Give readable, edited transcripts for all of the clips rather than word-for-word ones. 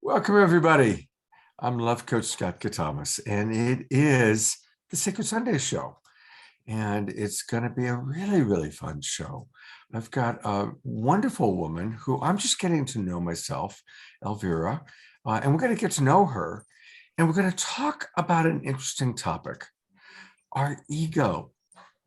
Welcome, everybody. I'm Love Coach Scott Katamas, and it is the Sacred Sunday Show. And it's going to be a really, really fun show. I've got a wonderful woman who I'm just getting to know myself, Elvira, and we're going to get to know her. And we're going to talk about an interesting topic, our ego.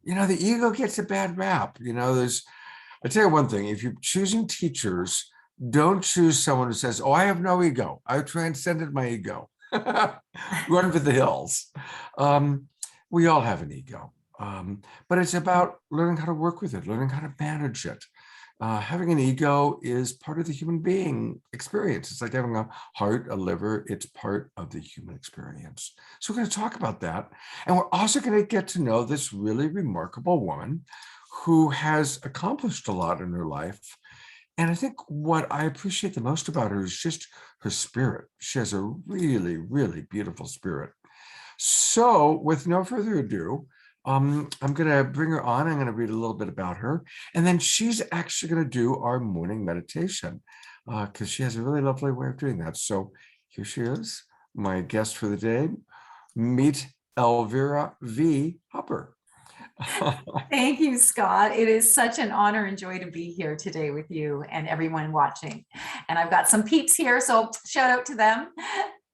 The ego gets a bad rap. I tell you one thing, if you're choosing teachers, don't choose someone who says, "Oh, I have no ego. I've transcended my ego." Run for the hills. We all have an ego, but it's about learning how to work with it, learning how to manage it. Having an ego is part of the human being experience. It's like having a heart, a liver. It's part of the human experience. So we're going to talk about that. And we're also going to get to know this really remarkable woman who has accomplished a lot in her life. And I think what I appreciate the most about her is just her spirit. She has a really, really beautiful spirit. So with no further ado, I'm going to bring her on. I'm going to read a little bit about her. And then she's actually going to do our morning meditation because she has a really lovely way of doing that. So here she is, my guest for the day. Meet Elvira V. Hopper. Thank you, Scott. It is such an honor and joy to be here today with you and everyone watching. And I've got some peeps here, so shout out to them.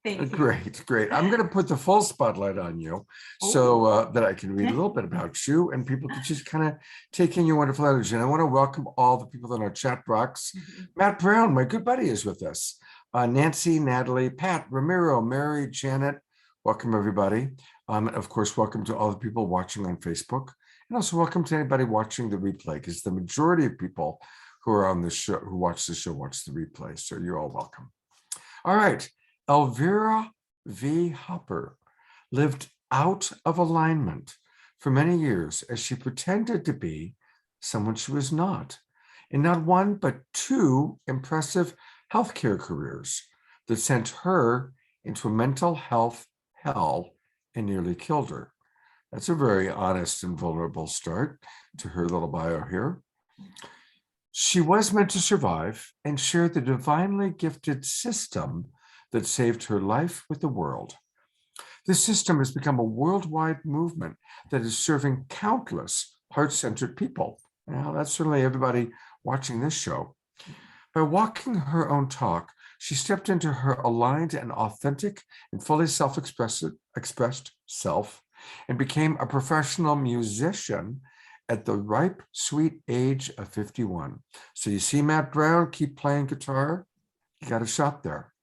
Thank you. Great. I'm going to put the full spotlight on you so that I can read a little bit about you and people can just kind of take in your wonderful energy. And I want to welcome all the people in our chat box. Matt Brown, my good buddy, is with us. Nancy, Natalie, Pat, Ramiro, Mary, Janet. Welcome, everybody. Of course, welcome to all the people watching on Facebook. And also welcome to anybody watching the replay, because the majority of people who are on the show, who watch the show, watch the replay. So you're all welcome. All right. Elvira V. Hopper lived out of alignment for many years as she pretended to be someone she was not, in not one, but two impressive healthcare careers that sent her into a mental health hell and nearly killed her. That's a very honest and vulnerable start to her little bio here. She was meant to survive and share the divinely gifted system that saved her life with the world. This system has become a worldwide movement that is serving countless heart-centered people. Now, that's certainly everybody watching this show. By walking her own talk, she stepped into her aligned and authentic and fully expressed self and became a professional musician at the ripe, sweet age of 51. So you see Matt Brown, keep playing guitar, you got a shot there.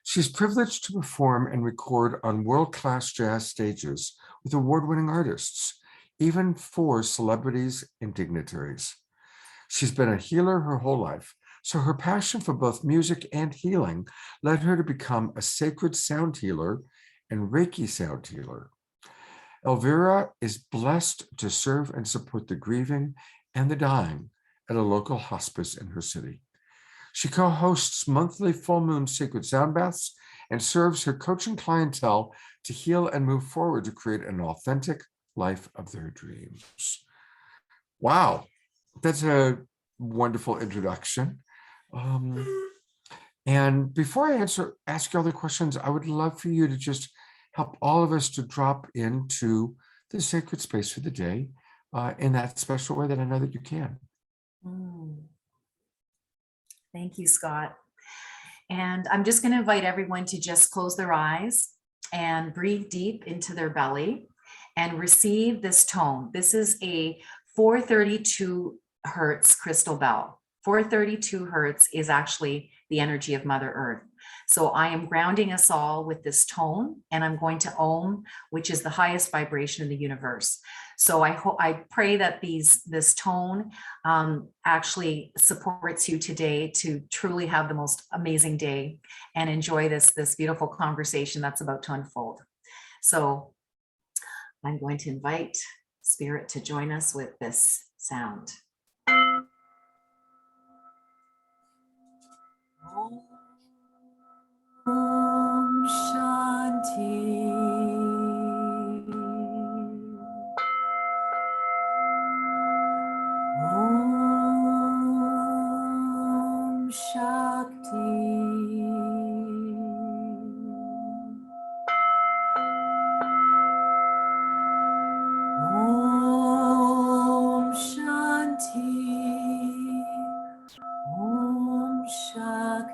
She's privileged to perform and record on world-class jazz stages with award-winning artists, even for celebrities and dignitaries. She's been a healer her whole life, so her passion for both music and healing led her to become a sacred sound healer and Reiki sound healer. Elvira is blessed to serve and support the grieving and the dying at a local hospice in her city. She co-hosts monthly full moon sacred sound baths and serves her coaching clientele to heal and move forward to create an authentic life of their dreams. Wow, that's a wonderful introduction. And before I ask you all the questions, I would love for you to just help all of us to drop into the sacred space for the day in that special way that I know that you can. Thank you, Scott. And I'm just going to invite everyone to just close their eyes and breathe deep into their belly and receive this tone. This is a 432 hertz crystal bell. 432 hertz is actually the energy of Mother Earth. So I am grounding us all with this tone, and I'm going to Om, which is the highest vibration in the universe. So I pray that this tone actually supports you today to truly have the most amazing day and enjoy this beautiful conversation that's about to unfold. So I'm going to invite Spirit to join us with this sound. Om Shanti. Om Shakti. We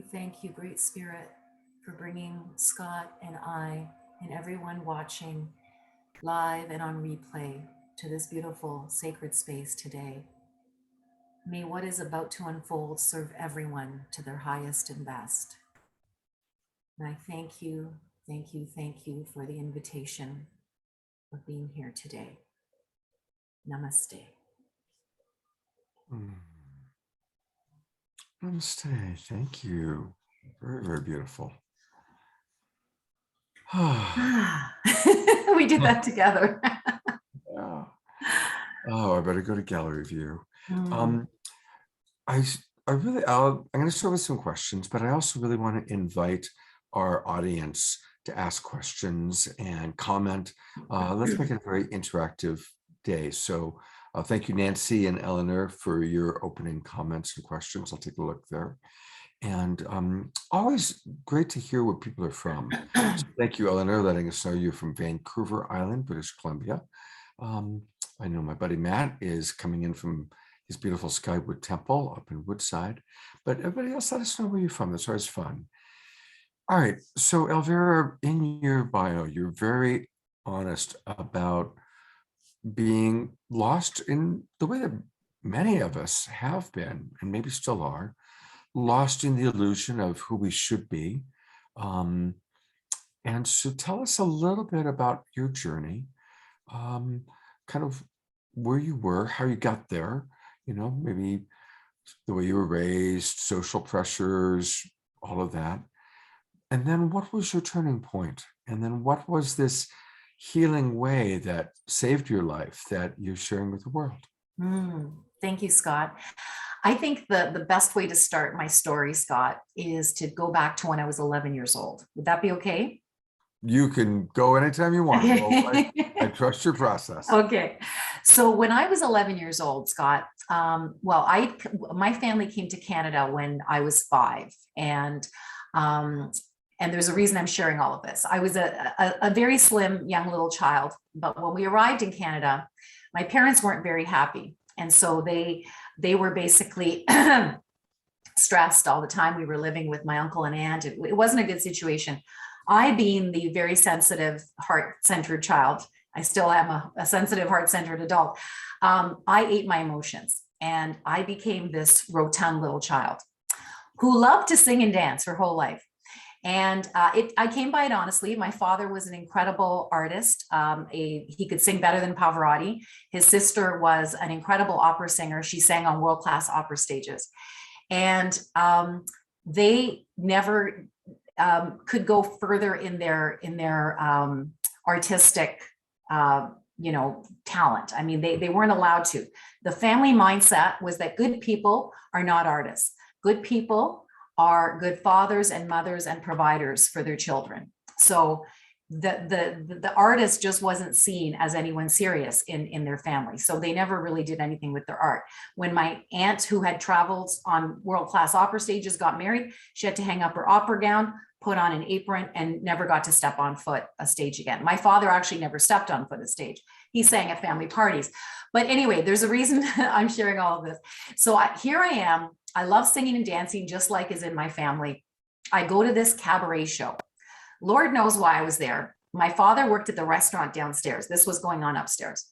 thank you, Great Spirit, for bringing Scott and I and everyone watching live and on replay to this beautiful sacred space today. May what is about to unfold serve everyone to their highest and best. And I thank you for the invitation of being here today. Namaste. Namaste. Thank you. Very, very beautiful. We did that together. Yeah. Oh, I better go to gallery view. I'm going to start with some questions, but I also really want to invite our audience to ask questions and comment. Let's make it a very interactive day. So thank you, Nancy and Eleanor, for your opening comments and questions. I'll take a look there. And always great to hear where people are from. So thank you, Eleanor, letting us know you're from Vancouver Island, British Columbia. I know my buddy Matt is coming in from his beautiful Skywood Temple up in Woodside, but everybody else, let us know where you're from. That's always fun. All right, so Elvira, in your bio, you're very honest about being lost in the way that many of us have been, and maybe still are, lost in the illusion of who we should be. And so tell us a little bit about your journey, kind of where you were, how you got there, maybe the way you were raised, social pressures, all of that. And then what was your turning point? And then what was this healing way that saved your life that you're sharing with the world? Thank you, Scott. I think the best way to start my story, Scott, is to go back to when I was 11 years old. Would that be okay? You can go anytime you want. Well, I trust your process. Okay. So when I was 11 years old, Scott, my family came to Canada when I was 5. And there's a reason I'm sharing all of this. I was a very slim, young little child. But when we arrived in Canada, my parents weren't very happy. And so they were basically stressed all the time. We were living with my uncle and aunt. It wasn't a good situation. I, being the very sensitive, heart-centered child, I still am a sensitive, heart-centered adult. I ate my emotions, and I became this rotund little child who loved to sing and dance her whole life. And I came by it honestly. My father was an incredible artist. He could sing better than Pavarotti. His sister was an incredible opera singer. She sang on world-class opera stages. And they never could go further in their artistic talent. I mean, they weren't allowed to. The family mindset was that good people are not artists. Good people are good fathers and mothers and providers for their children. So the artist just wasn't seen as anyone serious in their family. So they never really did anything with their art. When my aunt, who had traveled on world-class opera stages, got married, she had to hang up her opera gown, put on an apron, and never got to step on foot a stage again. My father actually never stepped on foot a stage. He sang at family parties. But anyway, there's a reason I'm sharing all of this. So here I am. I love singing and dancing, just like is in my family. I go to this cabaret show. Lord knows why I was there. My father worked at the restaurant downstairs. This was going on upstairs.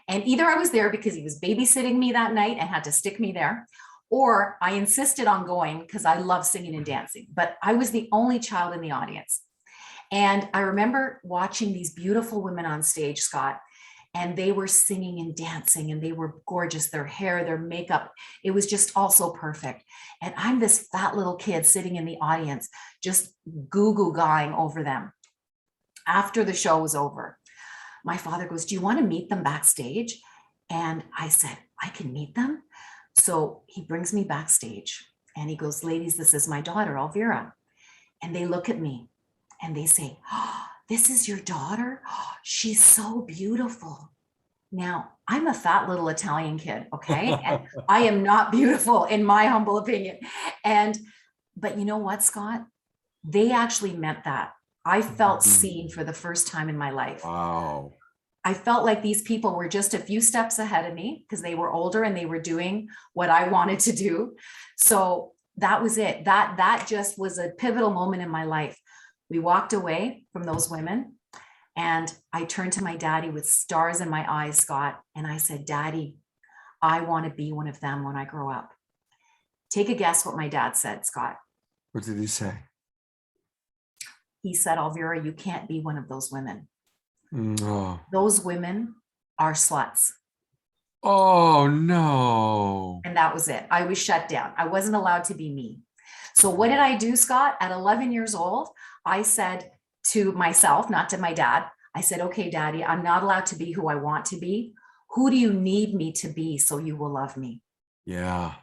And either I was there because he was babysitting me that night and had to stick me there, or I insisted on going because I love singing and dancing. But I was the only child in the audience. And I remember watching these beautiful women on stage, Scott, and they were singing and dancing, and they were gorgeous. Their hair, their makeup, it was just all so perfect. And I'm this fat little kid sitting in the audience, just goo-goo gawing over them. After the show was over, my father goes, "Do you want to meet them backstage?" And I said, "I can meet them." So he brings me backstage and he goes, "Ladies, this is my daughter, Elvira." And they look at me and they say, "Oh, this is your daughter? She's so beautiful. Now, I'm a fat little Italian kid, okay? And I am not beautiful in my humble opinion. But you know what, Scott? They actually meant that. I felt seen for the first time in my life. Wow. I felt like these people were just a few steps ahead of me because they were older and they were doing what I wanted to do. So that was it. That just was a pivotal moment in my life. We walked away from those women and I turned to my daddy with stars in my eyes, Scott, and I said, Daddy, I want to be one of them when I grow up. Take a guess what my dad said, Scott. What did he say? He said, Elvira, you can't be one of those women. Oh. Those women are sluts. Oh, no. And that was it. I was shut down. I wasn't allowed to be me. So what did I do, Scott? At 11 years old, I said to myself, not to my dad, I said, okay, Daddy, I'm not allowed to be who I want to be. Who do you need me to be so you will love me? Yeah.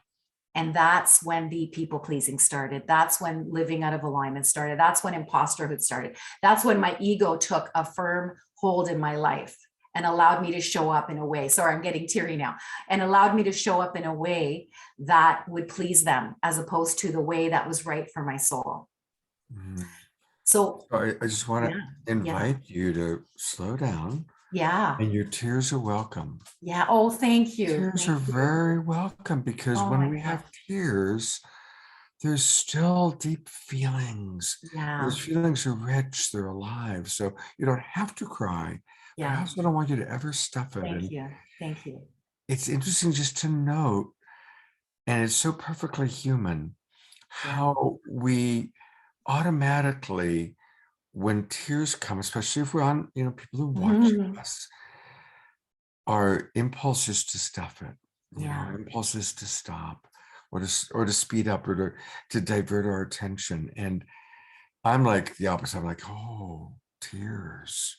And that's when the people pleasing started. That's when living out of alignment started. That's when imposterhood started. That's when my ego took a firm hold in my life and allowed me to show up in a way. Sorry, I'm getting teary now. And allowed me to show up in a way that would please them as opposed to the way that was right for my soul. Mm. So I just want to invite you to slow down. Yeah. And your tears are welcome. Yeah. Oh, thank you. Tears are very welcome because when we have tears, there's still deep feelings. Yeah. Those feelings are rich, they're alive. So you don't have to cry. Yeah. But I also don't want you to ever stuff it. Thank you. Thank you. It's interesting just to note, and it's so perfectly human, how we automatically, when tears come, especially if we're on, people who watch us, our impulse is to stuff it. Our impulse is to stop, or to speed up, or to divert our attention. And I'm like the opposite. I'm like, oh, tears.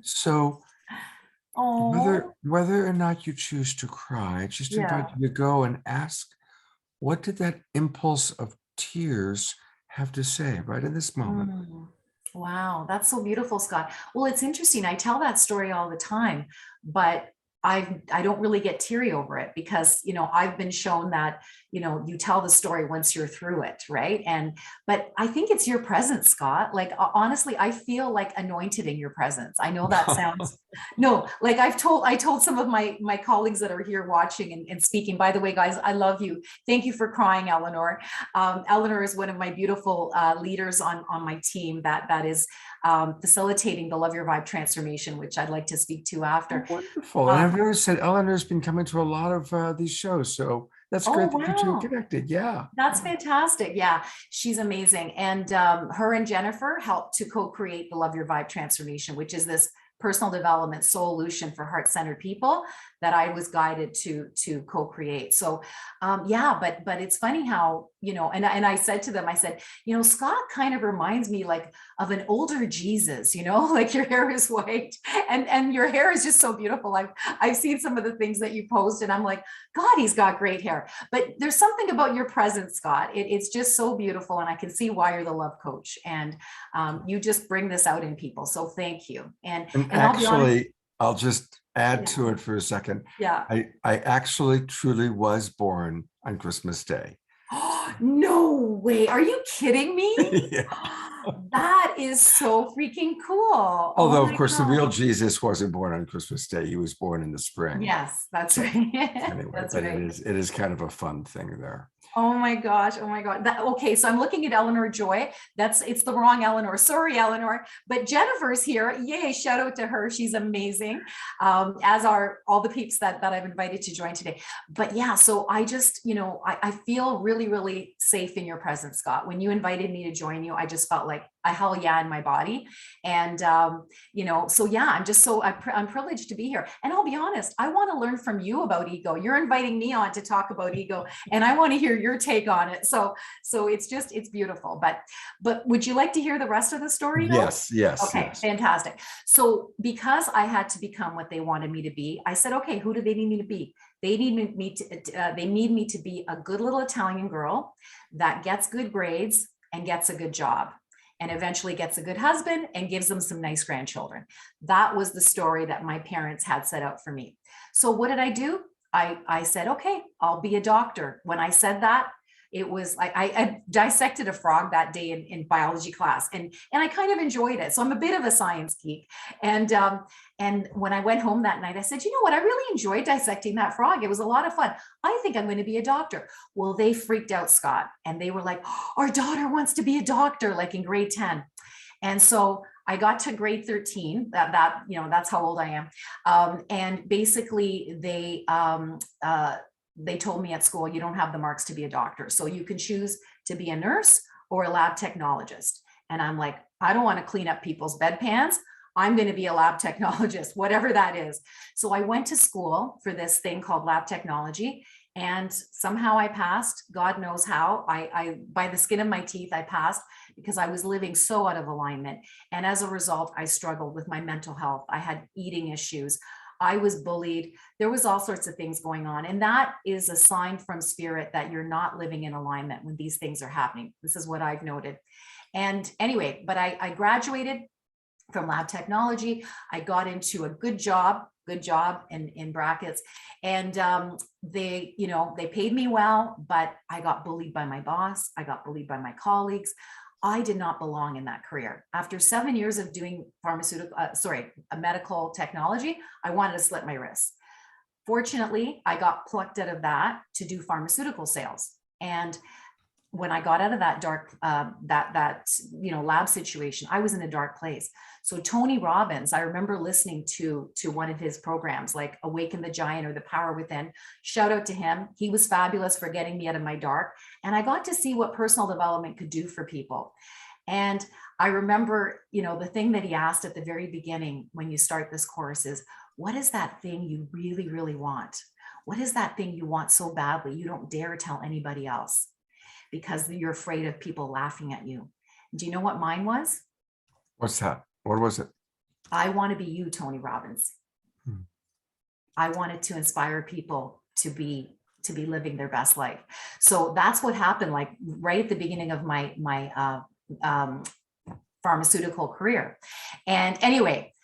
So whether or not you choose to cry, just invite you to go and ask, what did that impulse of tears have to say right in this moment? Wow, that's so beautiful, Scott. Well, it's interesting. I tell that story all the time, but I don't really get teary over it because, I've been shown that, you tell the story once you're through it, right? But I think it's your presence, Scott. Like, honestly, I feel like anointed in your presence. I know that sounds, no, like I told some of my colleagues that are here watching and speaking, by the way, guys, I love you. Thank you for crying, Eleanor. Eleanor is one of my beautiful leaders on my team that is facilitating the Love Your Vibe transformation, which I'd like to speak to after. Wonderful. And I've noticed that Eleanor's been coming to a lot of these shows. So that's great that you two are connected. Yeah. That's fantastic. Yeah, she's amazing. And her and Jennifer helped to co-create the Love Your Vibe transformation, which is this personal development solution for heart-centered people that I was guided to co-create. So but it's funny how, and I said to them, I said, Scott kind of reminds me like of an older Jesus, like your hair is white and your hair is just so beautiful. I've seen some of the things that you post and I'm like, God, he's got great hair. But there's something about your presence, Scott. It's just so beautiful. And I can see why you're the love coach. And you just bring this out in people. So thank you. And actually, I'll just add to it for a second. Yeah. I actually truly was born on Christmas Day. No way. Are you kidding me? That is so freaking cool. Although, of course, the real Jesus wasn't born on Christmas Day. He was born in the spring. Yes, that's right. Anyway, that's but right. it is kind of a fun thing there. Oh my gosh. Oh my God. Okay. So I'm looking at Eleanor Joy. It's the wrong Eleanor. Sorry, Eleanor. But Jennifer's here. Yay. Shout out to her. She's amazing. As are all the peeps that I've invited to join today. But yeah, so I just, I feel really, really safe in your presence, Scott. When you invited me to join you, I just felt like a hell yeah in my body. And, so yeah, I'm privileged to be here. And I'll be honest, I want to learn from you about ego. You're inviting me on to talk about ego and I want to hear your take on it. So it's beautiful, but would you like to hear the rest of the story? Yes. Okay. Yes. Fantastic. So because I had to become what they wanted me to be, I said, okay, who do they need me to be? They need me to be a good little Italian girl that gets good grades and gets a good job. and eventually gets a good husband and gives them some nice grandchildren. That was the story that my parents had set out for me. So what did I do? I said, okay, I'll be a doctor. When I said that, it was like I dissected a frog that day in biology class, and I kind of enjoyed it. So I'm a bit of a science geek. And when I went home that night, I said, you know what? I really enjoyed dissecting that frog. It was a lot of fun. I think I'm going to be a doctor. Well, they freaked out, Scott, and they were like, oh, our daughter wants to be a doctor, like in grade 10. And so I got to grade 13, that's how old I am. And basically they told me at school, you don't have the marks to be a doctor. So you can choose to be a nurse or a lab technologist. And I'm like, I don't want to clean up people's bedpans. I'm going to be a lab technologist, whatever that is. So I went to school for this thing called lab technology. And somehow I passed. God knows how. I by the skin of my teeth, I passed because I was living so out of alignment. And as a result, I struggled with my mental health. I had eating issues. I was bullied. There was all sorts of things going on. And that is a sign from spirit that you're not living in alignment when these things are happening. This is what I've noted. And anyway, but I graduated from lab technology. I got into a good job in brackets. And they paid me well, but I got bullied by my boss. I got bullied by my colleagues. I did not belong in that career. After 7 years of doing medical technology, I wanted to slit my wrists. Fortunately, I got plucked out of that to do pharmaceutical sales. And when I got out of that dark, lab situation, I was in a dark place. So Tony Robbins, I remember listening to one of his programs, like Awaken the Giant or The Power Within. Shout out to him. He was fabulous for getting me out of my dark. And I got to see what personal development could do for people. And I remember, the thing that he asked at the very beginning when you start this course is, what is that thing you really, really want? What is that thing you want so badly you don't dare tell anybody else because you're afraid of people laughing at you? Do you know what mine was? What's that? What was it? I want to be you, Tony Robbins. I wanted to inspire people to be living their best life. So that's what happened, like right at the beginning of my pharmaceutical career. And anyway,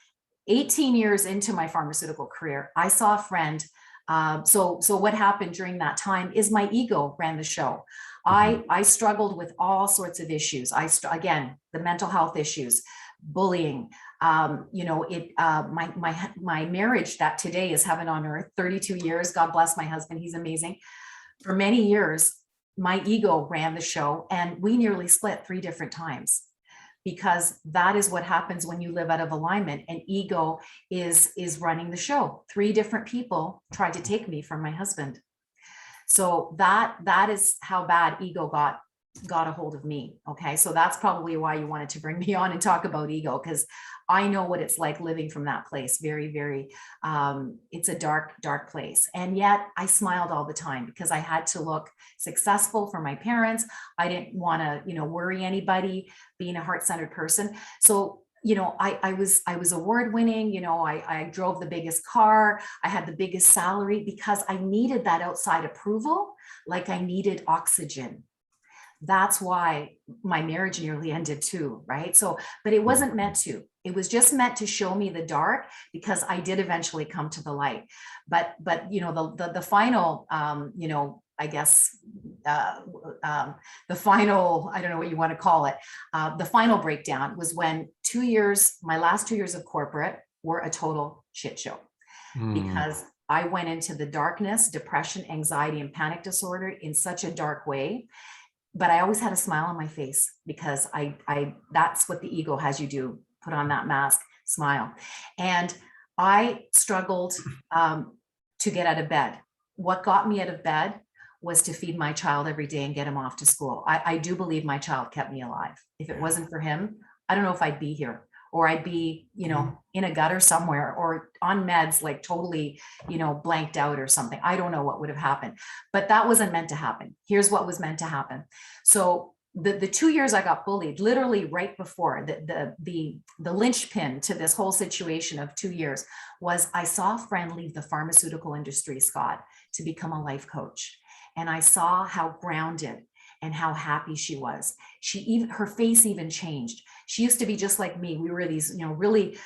18 years into my pharmaceutical career, I saw a friend. So what happened during that time is my ego ran the show. I struggled with all sorts of issues. Again, the mental health issues, bullying, my marriage that today is heaven on earth, 32 years. God bless my husband. He's amazing. For many years, my ego ran the show and we nearly split 3 different times because that is what happens when you live out of alignment and ego is running the show. 3 different people tried to take me from my husband. So that is how bad ego got a hold of me. Okay. So that's probably why you wanted to bring me on and talk about ego, because I know what it's like living from that place. Very, very, it's a dark, dark place. And yet I smiled all the time because I had to look successful for my parents. I didn't want to, worry anybody, being a heart-centered person. So I was award winning, I drove the biggest car, I had the biggest salary because I needed that outside approval, like I needed oxygen. That's why my marriage nearly ended too, right? So, but it wasn't meant to. It was just meant to show me the dark because I did eventually come to the light. But the final, I guess, the final, I don't know what you want to call it, the final breakdown was when my last 2 years of corporate were a total shit show because I went into the darkness, depression, anxiety, and panic disorder in such a dark way. But I always had a smile on my face because that's what the ego has you do. Put on that mask, smile. And I struggled to get out of bed. What got me out of bed was to feed my child every day and get him off to school. I do believe my child kept me alive. If it wasn't for him, I don't know if I'd be here, or I'd be, in a gutter somewhere or on meds, like totally, blanked out or something. I don't know what would have happened, but that wasn't meant to happen. Here's what was meant to happen. So the 2 years I got bullied, literally right before the linchpin to this whole situation of 2 years was I saw a friend leave the pharmaceutical industry, Scott, to become a life coach. And I saw how grounded and how happy she was. Her face even changed. She used to be just like me. We were these, really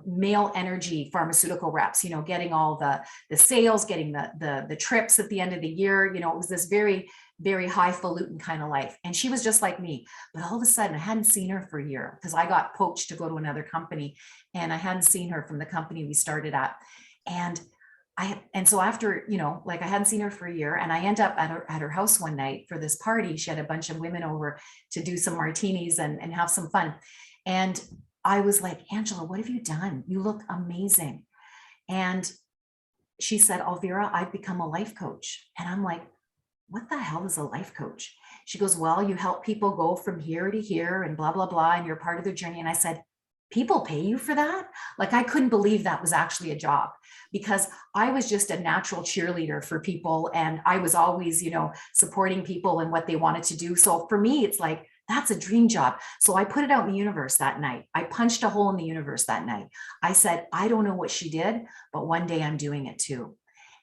male energy pharmaceutical reps, getting all the sales, getting the trips at the end of the year. It was this very, very highfalutin kind of life. And she was just like me. But all of a sudden, I hadn't seen her for a year because I got poached to go to another company, and I hadn't seen her from the company we started at. And so after, I hadn't seen her for a year, and I end up at her house one night for this party. She had a bunch of women over to do some martinis and have some fun. And I was like, Angela, what have you done? You look amazing. And she said, Elvira, I've become a life coach. And I'm like, what the hell is a life coach? She goes, well, you help people go from here to here and blah, blah, blah. And you're part of their journey. And I said, people pay you for that? Like, I couldn't believe that was actually a job, because I was just a natural cheerleader for people. And I was always, supporting people and what they wanted to do. So for me, it's like, that's a dream job. So I put it out in the universe that night. I punched a hole in the universe that night. I said, I don't know what she did, but one day I'm doing it too.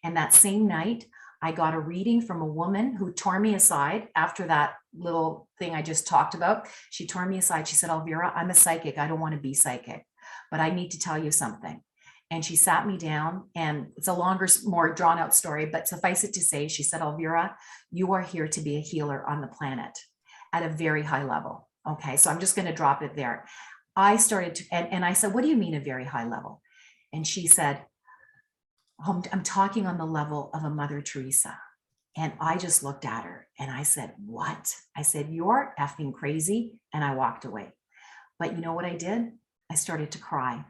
And that same night, I got a reading from a woman who tore me aside after that little thing I just talked about. She tore me aside. She said, Elvira, I'm a psychic. I don't want to be psychic, but I need to tell you something. And she sat me down, and it's a longer, more drawn out story, but suffice it to say, she said, Elvira, you are here to be a healer on the planet at a very high level. Okay. So I'm just going to drop it there. I started to, and I said, what do you mean a very high level? And she said, I'm talking on the level of a Mother Teresa. And I just looked at her and I said, what? I said, you're effing crazy. And I walked away. But you know what I did? I started to cry.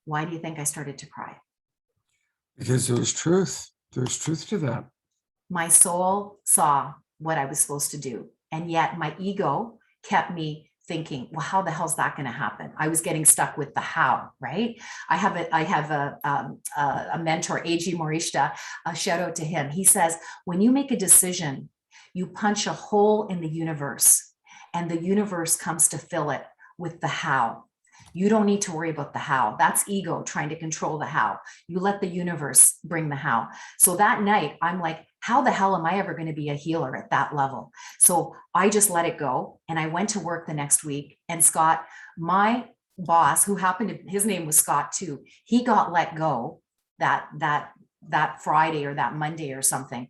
Why do you think I started to cry? Because there was truth. There's truth to that. My soul saw what I was supposed to do. And yet my ego kept me thinking, well, how the hell is that going to happen? I was getting stuck with the how, right? I have a mentor, A.G. Morishita, a shout out to him. He says, when you make a decision, you punch a hole in the universe, and the universe comes to fill it with the how. You don't need to worry about the how. That's ego trying to control the how. You let the universe bring the how. So that night, I'm like, how the hell am I ever going to be a healer at that level? So I just let it go. And I went to work the next week. And Scott, my boss, who happened to, his name was Scott too, he got let go that Friday or that Monday or something.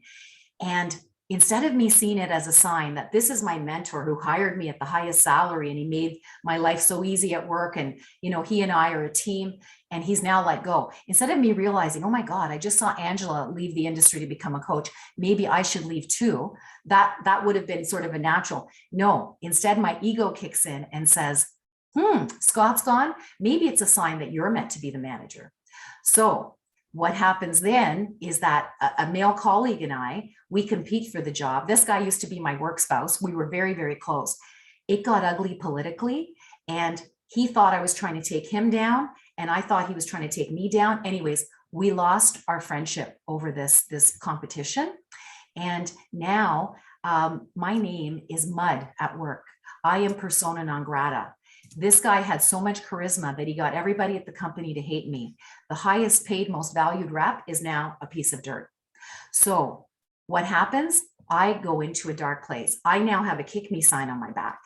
And instead of me seeing it as a sign that this is my mentor who hired me at the highest salary and he made my life so easy at work, and he and I are a team, and he's now let go. Instead of me realizing, oh my God, I just saw Angela leave the industry to become a coach, maybe I should leave too. That would have been sort of a natural. No, instead my ego kicks in and says, Scott's gone. Maybe it's a sign that you're meant to be the manager. So what happens then is that a male colleague and I, we compete for the job. This guy used to be my work spouse. We were very, very close. It got ugly politically, and he thought I was trying to take him down, and I thought he was trying to take me down. Anyways, we lost our friendship over this competition. And now my name is mud at work. I am persona non grata. This guy had so much charisma that he got everybody at the company to hate me. The highest paid, most valued rep is now a piece of dirt. So what happens? I go into a dark place. I now have a kick me sign on my back.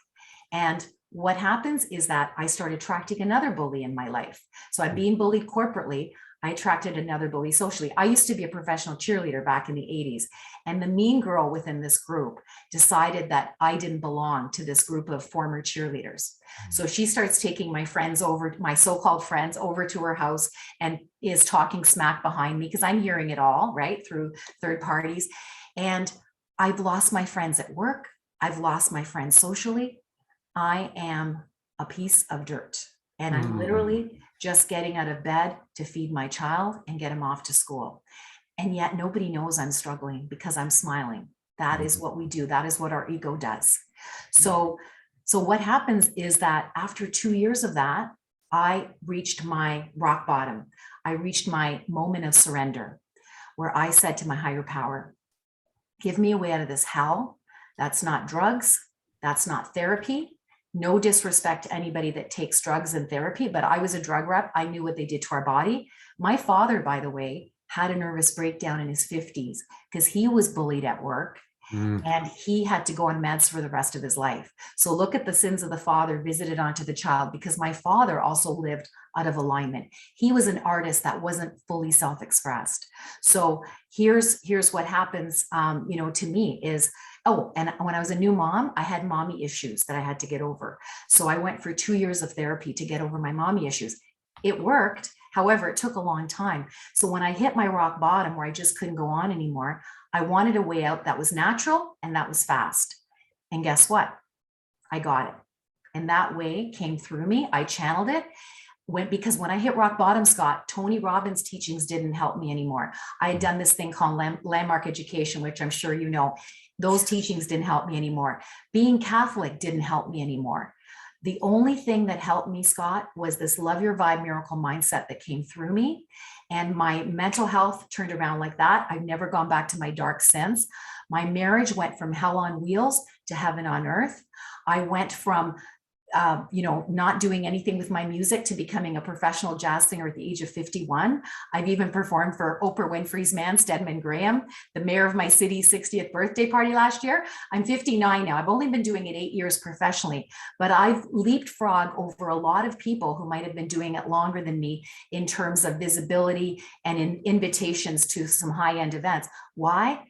And what happens is that I start attracting another bully in my life. So I'm being bullied corporately. I attracted another bully socially. I used to be a professional cheerleader back in the 80s. And the mean girl within this group decided that I didn't belong to this group of former cheerleaders. So she starts taking my friends over, my so-called friends over to her house, and is talking smack behind me because I'm hearing it all, right, through third parties. And I've lost my friends at work. I've lost my friends socially. I am a piece of dirt. And I'm literally just getting out of bed to feed my child and get him off to school. And yet nobody knows I'm struggling because I'm smiling. That is what we do. That is what our ego does. So what happens is that after 2 years of that, I reached my rock bottom. I reached my moment of surrender, where I said to my higher power, give me a way out of this hell. That's not drugs. That's not therapy. No disrespect to anybody that takes drugs and therapy, but I was a drug rep. I knew what they did to our body. My father, by the way, had a nervous breakdown in his 50s because he was bullied at work. Mm. And he had to go on meds for the rest of his life. So look at the sins of the father visited onto the child, because my father also lived out of alignment. He was an artist that wasn't fully self-expressed. So here's what happens, to me is, oh, and when I was a new mom, I had mommy issues that I had to get over. So I went for 2 years of therapy to get over my mommy issues. It worked. However, it took a long time. So when I hit my rock bottom where I just couldn't go on anymore, I wanted a way out that was natural and that was fast. And guess what? I got it. And that way came through me. I channeled it. Because when I hit rock bottom, Scott, Tony Robbins' teachings didn't help me anymore. I had done this thing called landmark education, which I'm sure you know. Those teachings didn't help me anymore. Being Catholic didn't help me anymore. The only thing that helped me, Scott, was this love your vibe miracle mindset that came through me. And my mental health turned around like that. I've never gone back to my dark since. My marriage went from hell on wheels to heaven on earth. I went from not doing anything with my music to becoming a professional jazz singer at the age of 51. I've even performed for Oprah Winfrey's man, Stedman Graham, the mayor of my city's 60th birthday party last year. I'm 59 now. I've only been doing it 8 years professionally, but I've leapfrogged over a lot of people who might have been doing it longer than me in terms of visibility and in invitations to some high-end events. Why?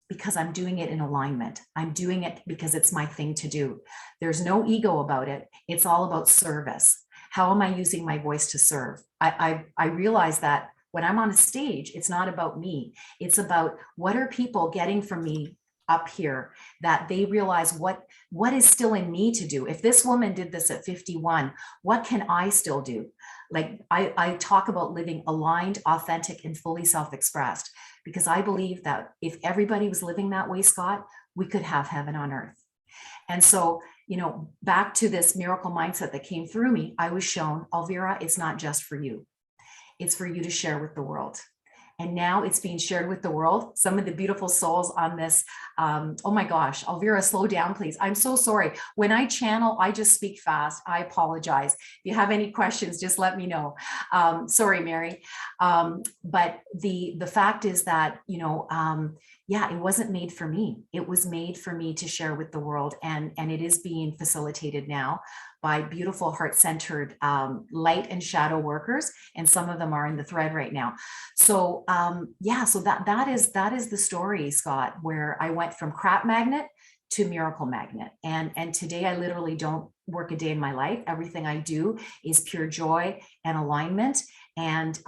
Because I'm doing it in alignment. I'm doing it because it's my thing to do. There's no ego about it. It's all about service. How am I using my voice to serve? I realize that when I'm on a stage, it's not about me. It's about what are people getting from me up here, that they realize what is still in me to do. If this woman did this at 51, what can I still do? Like I talk about living aligned, authentic, and fully self-expressed, because I believe that if everybody was living that way, Scott, we could have heaven on earth. And so, back to this miracle mindset that came through me, I was shown, Elvira, it's not just for you. It's for you to share with the world. And now it's being shared with the world. Some of the beautiful souls on this. Oh my gosh, Elvira, slow down, please. I'm so sorry. When I channel, I just speak fast. I apologize. If you have any questions, just let me know. Sorry, Mary. But the fact is that, it wasn't made for me. It was made for me to share with the world. And it is being facilitated now by beautiful heart-centered light and shadow workers. And some of them are in the thread right now. So so that is the story, Scott, where I went from crap magnet to miracle magnet. And today I literally don't work a day in my life. Everything I do is pure joy and alignment. And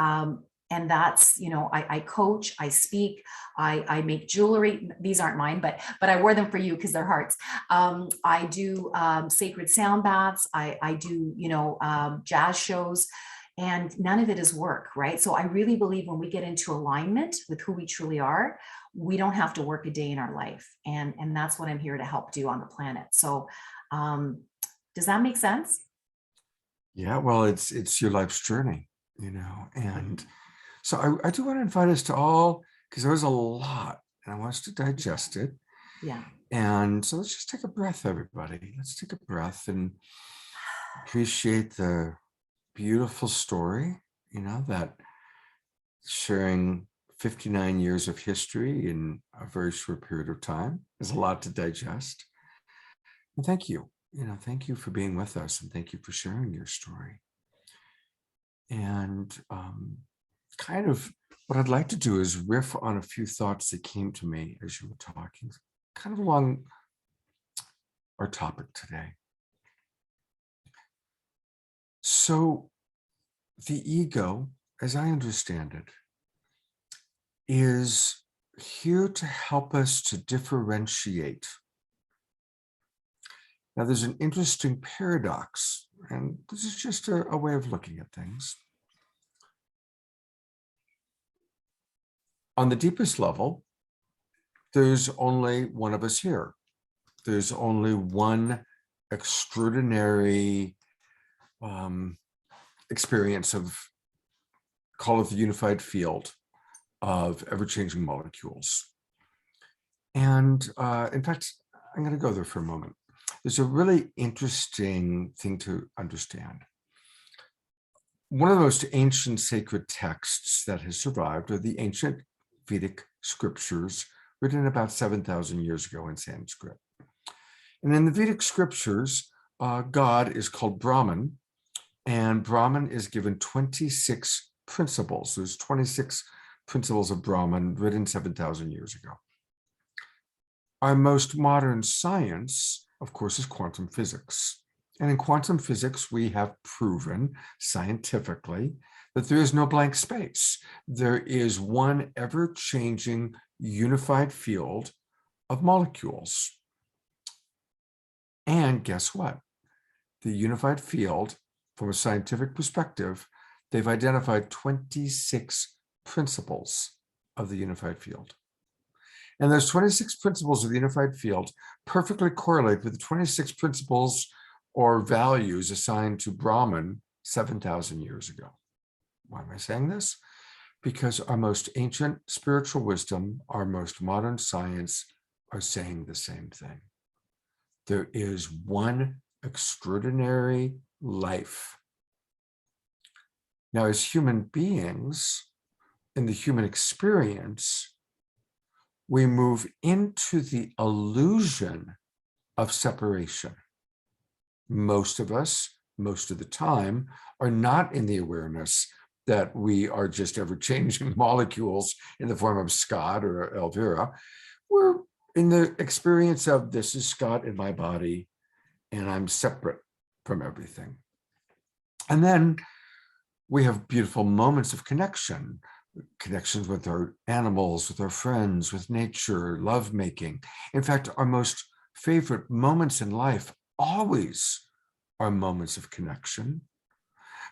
that's, I coach, I speak, I make jewelry. These aren't mine, but I wear them for you because they're hearts. I do sacred sound baths. I do, jazz shows, and none of it is work, right? So I really believe when we get into alignment with who we truly are, we don't have to work a day in our life. And that's what I'm here to help do on the planet. So does that make sense? Yeah, well, it's your life's journey, and so I do want to invite us to all, because there was a lot and I want us to digest it. Yeah. And so let's just take a breath, everybody. Let's take a breath and appreciate the beautiful story, that sharing 59 years of history in a very short period of time is a lot to digest. And thank you, thank you for being with us, and thank you for sharing your story. And kind of what I'd like to do is riff on a few thoughts that came to me as you were talking, kind of along our topic today. So the ego, as I understand it, is here to help us to differentiate. Now, there's an interesting paradox, and this is just a way of looking at things. On the deepest level, there's only one of us here. There's only one extraordinary experience of, call it the unified field of ever-changing molecules. And in fact, I'm going to go there for a moment. There's a really interesting thing to understand. One of the most ancient sacred texts that has survived are the ancient Vedic Scriptures, written about 7,000 years ago in Sanskrit. And in the Vedic Scriptures, God is called Brahman, and Brahman is given 26 principles. There's 26 principles of Brahman written 7,000 years ago. Our most modern science, of course, is quantum physics. And in quantum physics, we have proven scientifically that there is no blank space. There is one ever-changing unified field of molecules. And guess what? The unified field, from a scientific perspective, they've identified 26 principles of the unified field. And those 26 principles of the unified field perfectly correlate with the 26 principles or values assigned to Brahman 7,000 years ago. Why am I saying this? Because our most ancient spiritual wisdom, our most modern science are saying the same thing. There is one extraordinary life. Now, as human beings, in the human experience, we move into the illusion of separation. Most of us, most of the time, are not in the awareness that we are just ever-changing molecules in the form of Scott or Elvira. We're in the experience of, this is Scott in my body, and I'm separate from everything. And then we have beautiful moments of connection, connections with our animals, with our friends, with nature, lovemaking. In fact, our most favorite moments in life always are moments of connection,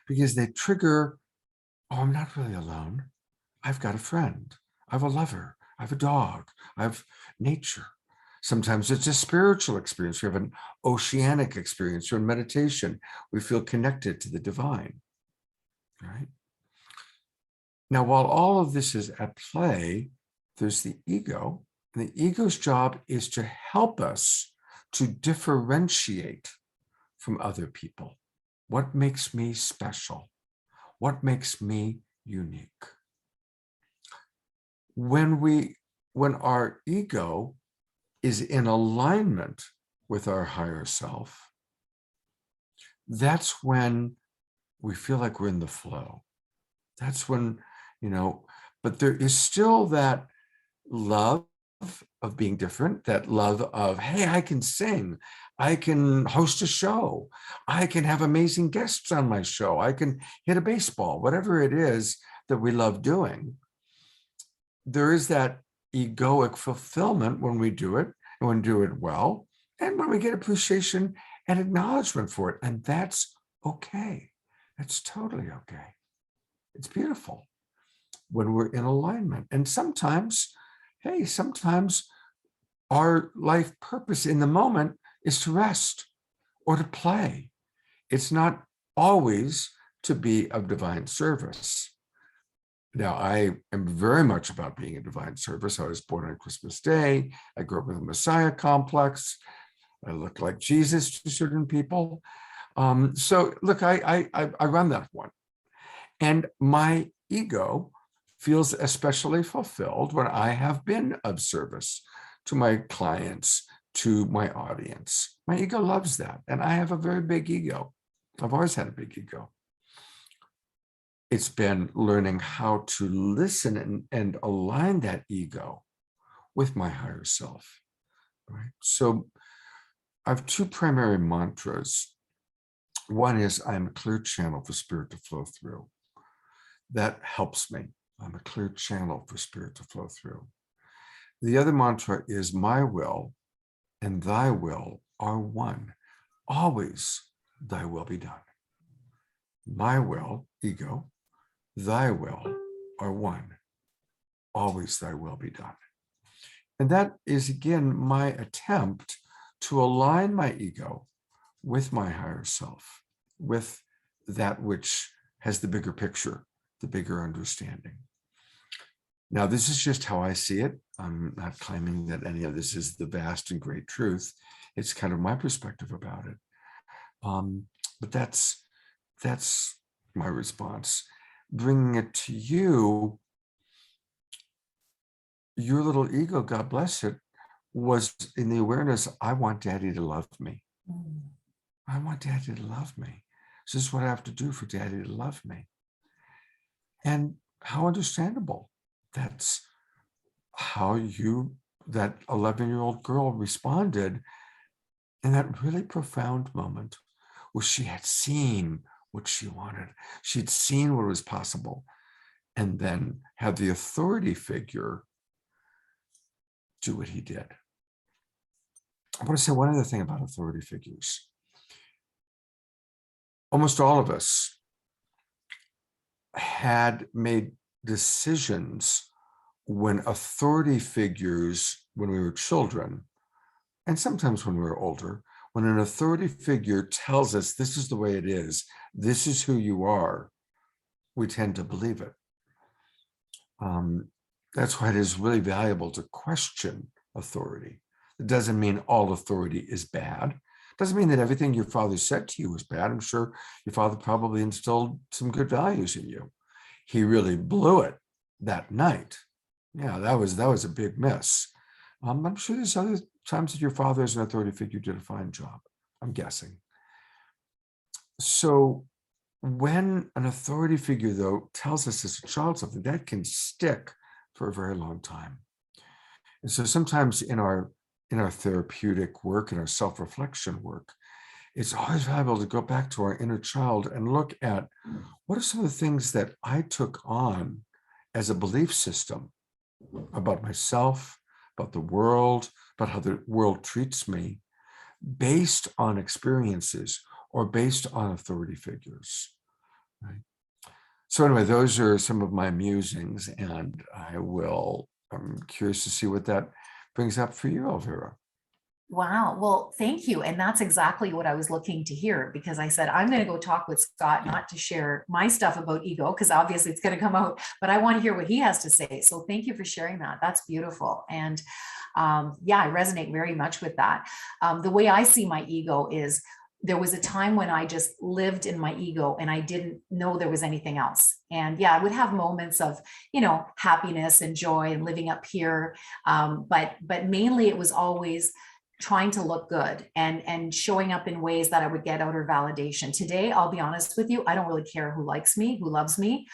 because they trigger, oh, I'm not really alone. I've got a friend. I have a lover. I have a dog. I have nature. Sometimes it's a spiritual experience. We have an oceanic experience, or in meditation, we feel connected to the divine, right? Now, while all of this is at play, there's the ego, and the ego's job is to help us to differentiate from other people. What makes me special? What makes me unique? When our ego is in alignment with our higher self, that's when we feel like we're in the flow. That's when, but there is still that love of being different, that love of, hey, I can sing, I can host a show, I can have amazing guests on my show, I can hit a baseball, whatever it is that we love doing. There is that egoic fulfillment when we do it, and when we do it well, and when we get appreciation and acknowledgement for it. And that's okay. That's totally okay. It's beautiful when we're in alignment. And sometimes, hey, sometimes our life purpose in the moment is to rest or to play. It's not always to be of divine service. Now, I am very much about being a divine service. I was born on Christmas Day. I grew up with a Messiah complex. I look like Jesus to certain people. So look, I run that one. And my ego feels especially fulfilled when I have been of service to my clients, to my audience. My ego loves that. And I have a very big ego. I've always had a big ego. It's been learning how to listen and align that ego with my higher self, right? So I have two primary mantras. One is, I'm a clear channel for spirit to flow through. That helps me. I'm a clear channel for spirit to flow through. The other mantra is, my will and thy will are one. Always thy will be done. My will, ego, thy will are one. Always thy will be done. And that is, again, my attempt to align my ego with my higher self, with that which has the bigger picture, the bigger understanding. Now, this is just how I see it. I'm not claiming that any of this is the vast and great truth. It's kind of my perspective about it. But that's my response. Bringing it to you, your little ego, God bless it, was in the awareness, I want daddy to love me. I want daddy to love me. So this is what I have to do for daddy to love me. And how understandable. That's how that 11-year-old girl responded in that really profound moment where she had seen what she wanted. She'd seen what was possible, and then had the authority figure do what he did. I want to say one other thing about authority figures. Almost all of us had made decisions when authority figures, when we were children, and sometimes when we were older, when an authority figure tells us this is the way it is, this is who you are, we tend to believe it. That's why it is really valuable to question authority. It doesn't mean all authority is bad. It doesn't mean that everything your father said to you was bad. I'm sure your father probably instilled some good values in you. He really blew it that night. Yeah, that was a big miss. I'm sure there's other times that your father as an authority figure did a fine job, I'm guessing. So when an authority figure, though, tells us as a child something, that can stick for a very long time. And so sometimes in our therapeutic work, in our self-reflection work, it's always valuable to go back to our inner child and look at what are some of the things that I took on as a belief system about myself, about the world, about how the world treats me, based on experiences or based on authority figures. Right? So anyway, those are some of my musings, and I'm curious to see what that brings up for you, Elvira. Wow. Well, thank you. And that's exactly what I was looking to hear, because I said, I'm going to go talk with Scott, not to share my stuff about ego, because obviously it's going to come out, but I want to hear what he has to say. So thank you for sharing that. That's beautiful. And yeah, I resonate very much with that. The way I see my ego is, there was a time when I just lived in my ego and I didn't know there was anything else. And yeah, I would have moments of, happiness and joy and living up here. But mainly it was always trying to look good and showing up in ways that I would get outer validation. Today, I'll be honest with you, I don't really care who likes me, who loves me.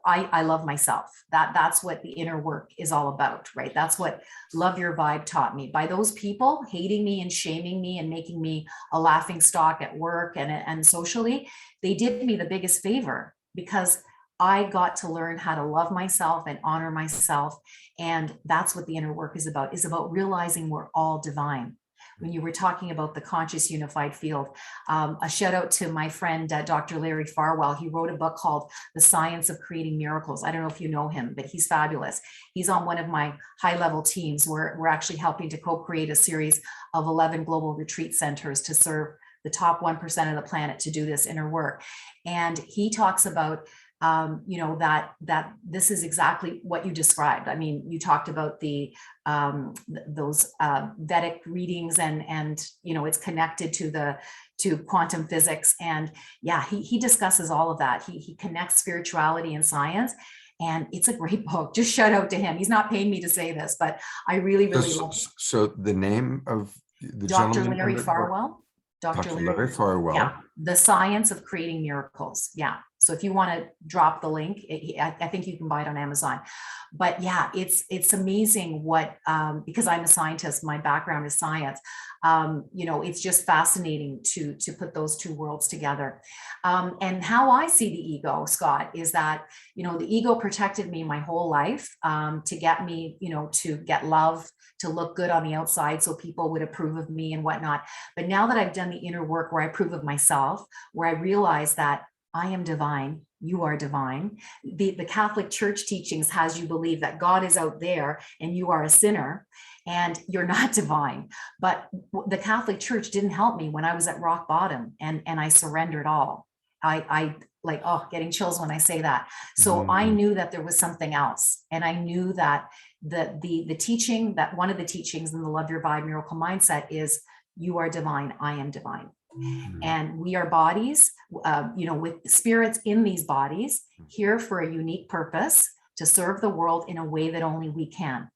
I love myself. That's what the inner work is all about, right? That's what Love Your Vibe taught me. By those people hating me and shaming me and making me a laughing stock at work and socially, they did me the biggest favor, because I got to learn how to love myself and honor myself. And that's what the inner work is about realizing we're all divine. When you were talking about the conscious unified field, a shout out to my friend, Dr. Larry Farwell. He wrote a book called The Science of Creating Miracles. I don't know if you know him, but he's fabulous. He's on one of my high level teams where we're actually helping to co-create a series of 11 global retreat centers to serve the top 1% of the planet to do this inner work. And he talks about that this is exactly what you described. I mean, you talked about those Vedic readings and it's connected to quantum physics. And yeah, he discusses all of that. He connects spirituality and science. And it's a great book. Just shout out to him. He's not paying me to say this, but I really love it. So the name of the Dr. gentleman, Larry Farwell. Dr. Larry Farwell. Yeah, The Science of Creating Miracles. Yeah. So if you want to drop the link, I think you can buy it on Amazon. But yeah, it's amazing what, because I'm a scientist, my background is science. It's just fascinating to put those two worlds together. And how I see the ego, Scott, is that, the ego protected me my whole life, to get me, to get love, to look good on the outside so people would approve of me and whatnot. But now that I've done the inner work where I approve of myself, where I realize that I am divine, you are divine. The Catholic Church teachings has you believe that God is out there and you are a sinner and you're not divine. But the Catholic Church didn't help me when I was at rock bottom and I surrendered all. I getting chills when I say that. So I knew that there was something else. And I knew that the teaching, that one of the teachings in the Love Your Vibe Miracle Mindset is you are divine, I am divine. And we are bodies, with spirits in these bodies, here for a unique purpose, to serve the world in a way that only we can.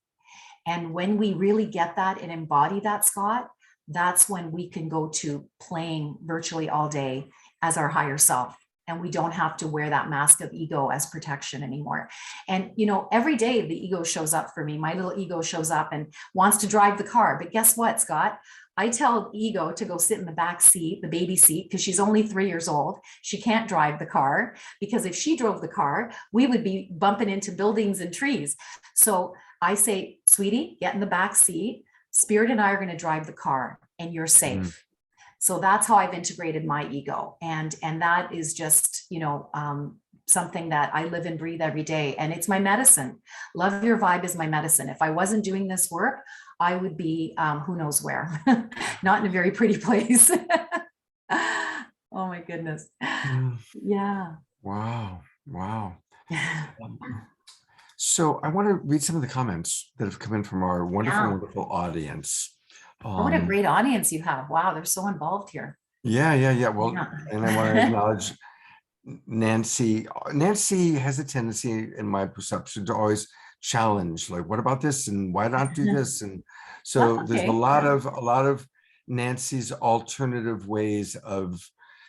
And when we really get that and embody that, Scott, that's when we can go to playing virtually all day as our higher self. And we don't have to wear that mask of ego as protection anymore. And, you know, every day the ego shows up for me. My little ego shows up and wants to drive the car. But guess what, Scott? I tell ego to go sit in the back seat, the baby seat, because she's only 3 years old. She can't drive the car, because if she drove the car, we would be bumping into buildings and trees. So I say, sweetie, get in the back seat. Spirit and I are going to drive the car, and you're safe. So that's how I've integrated my ego. And that is just, you know, something that I live and breathe every day. And it's my medicine. Love Your Vibe is my medicine. If I wasn't doing this work, I would be who knows where, not in a very pretty place. Oh my goodness. Yeah. Wow. So I want to read some of the comments that have come in from our wonderful audience. What a great audience you have. Wow, they're so involved here. Yeah. Well, and I want to acknowledge Nancy. Nancy has a tendency, in my perception, to always challenge, like, what about this, and why not do this? And so there's a lot of Nancy's alternative ways of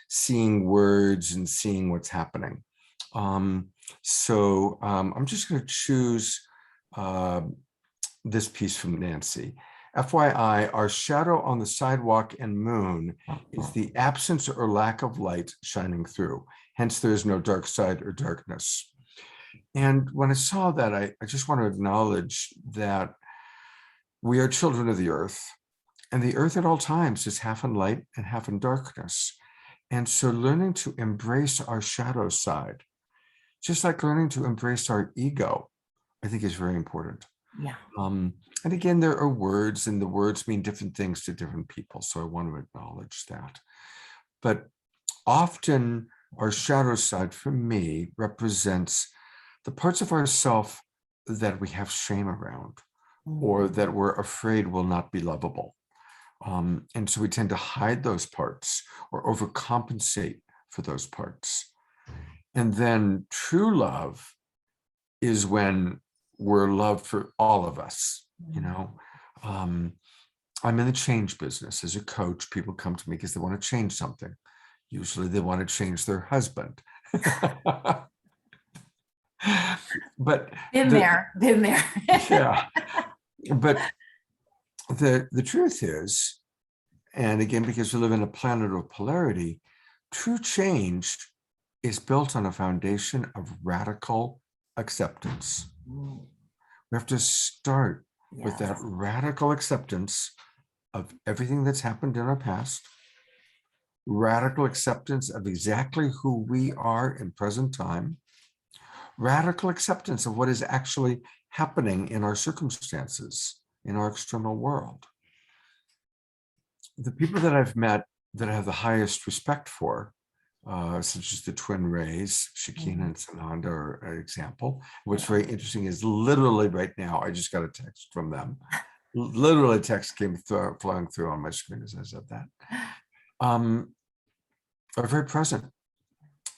seeing words and seeing what's happening. So I'm just going to choose this piece from Nancy. FYI, our shadow on the sidewalk and moon is the absence or lack of light shining through. Hence, there is no dark side or darkness. And when I saw that, I just want to acknowledge that we are children of the earth, and the earth at all times is half in light and half in darkness. And so learning to embrace our shadow side, just like learning to embrace our ego, I think is very important. Yeah. And again, there are words, and the words mean different things to different people. So I want to acknowledge that. But often our shadow side, for me, represents the parts of ourself that we have shame around, or that we're afraid will not be lovable. And so we tend to hide those parts or overcompensate for those parts. And then true love is when we're loved for all of us. You know, I'm in the change business. As a coach, people come to me because they want to change something. Usually they want to change their husband. But been there. Yeah. But the truth is, and again, because we live in a planet of polarity, true change is built on a foundation of radical acceptance. We have to start with that radical acceptance of everything that's happened in our past, radical acceptance of exactly who we are in present time, radical acceptance of what is actually happening in our circumstances, in our external world. The people that I've met that I have the highest respect for, such as the twin rays, Shakina and Sananda are an example. What's very interesting is literally right now, I just got a text from them. Literally text came flying through on my screen as I said that. Are very present,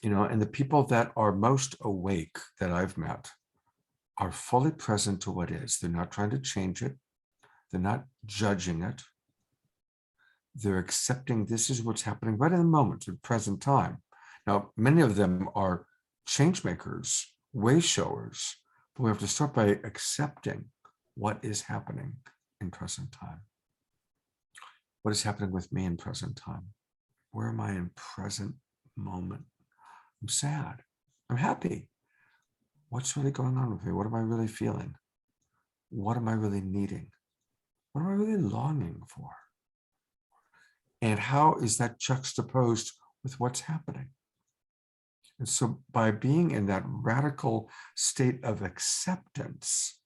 you know, and the people that are most awake that I've met are fully present to what is. They're not trying to change it. They're not judging it. They're accepting this is what's happening right in the moment, at present time. Now, many of them are change makers, way showers, but we have to start by accepting what is happening in present time. What is happening with me in present time? Where am I in present moment? I'm sad. I'm happy. What's really going on with me? What am I really feeling? What am I really needing? What am I really longing for? And how is that juxtaposed with what's happening? And so by being in that radical state of acceptance,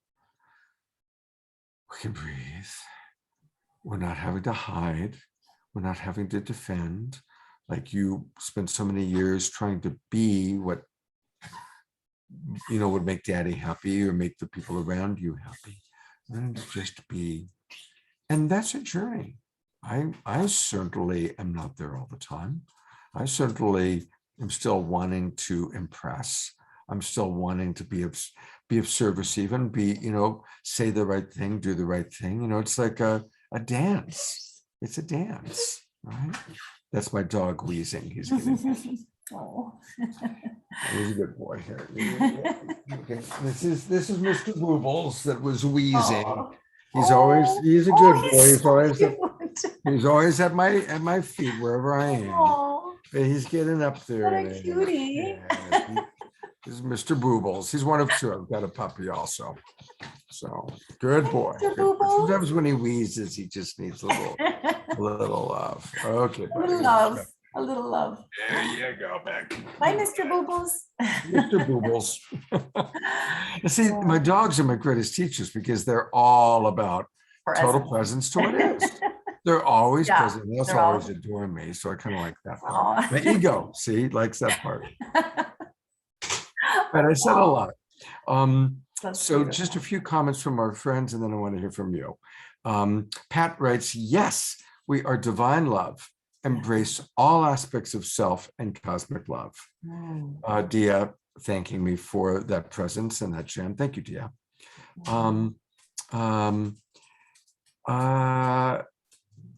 we can breathe. We're not having to hide. We're not having to defend. Like you spent so many years trying to be what, you know, would make daddy happy or make the people around you happy. Learn to just be. And that's a journey. I certainly am not there all the time. I certainly am still wanting to impress. I'm still wanting to be of service, even say the right thing, do the right thing. It's like a dance. It's a dance, right? That's my dog wheezing. He's getting Oh. he's a good boy here. Okay. This is Mr. Boobles that was wheezing. Oh. He's a good boy. He's He's always at my feet wherever I am. Oh, But he's getting up there. what a cutie. Yeah, this is Mr. Boobles. He's one of two. I've got a puppy also. So good boy. Mr. Boobles. Sometimes when he wheezes, he just needs a little love. Okay, A little love. A little love. There you go, back. Bye, Mr. Boobles. Mr. Boobles. See, my dogs are my greatest teachers because they're all about total presence to what is. They're always present. They also always adore me. So I kind of like that part. My ego, see, likes that part. But I said a lot. So just a few comments from our friends, and then I want to hear from you. Pat writes, yes, we are divine love. Embrace all aspects of self and cosmic love. Dia thanking me for that presence and that gem. Thank you, Dia.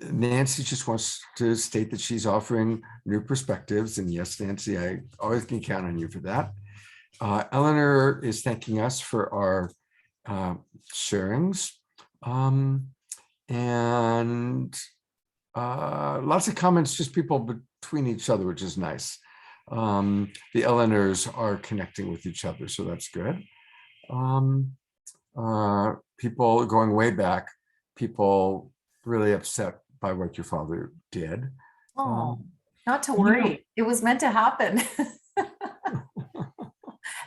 Nancy just wants to state that she's offering new perspectives. And yes, Nancy, I always can count on you for that. Eleanor is thanking us for our sharings. And lots of comments, just people between each other, which is nice. The Eleanors are connecting with each other, so that's good. People going way back, people really upset by what your father did. Not to worry. It was meant to happen.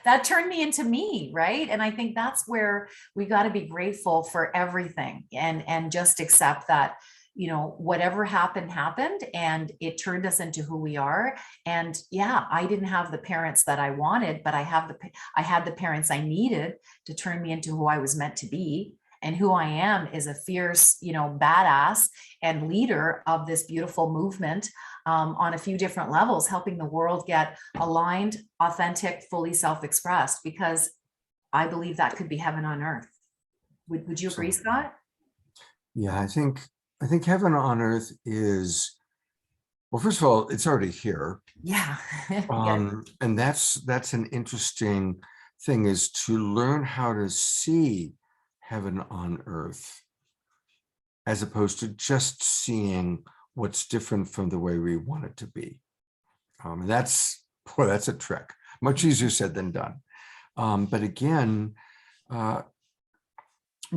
That turned me into me, right? And I think that's where we got to be grateful for everything and just accept that, whatever happened, and it turned us into who we are. And yeah, I didn't have the parents that I wanted, but I had the parents I needed to turn me into who I was meant to be. And who I am is a fierce, badass and leader of this beautiful movement on a few different levels, helping the world get aligned, authentic, fully self-expressed, because I believe that could be heaven on earth. Would you agree, Scott? Yeah, I think heaven on earth is, well, first of all, it's already here. Yeah. And that's an interesting thing, is to learn how to see heaven on earth, as opposed to just seeing what's different from the way we want it to be. That's a trick. Much easier said than done. But again, well,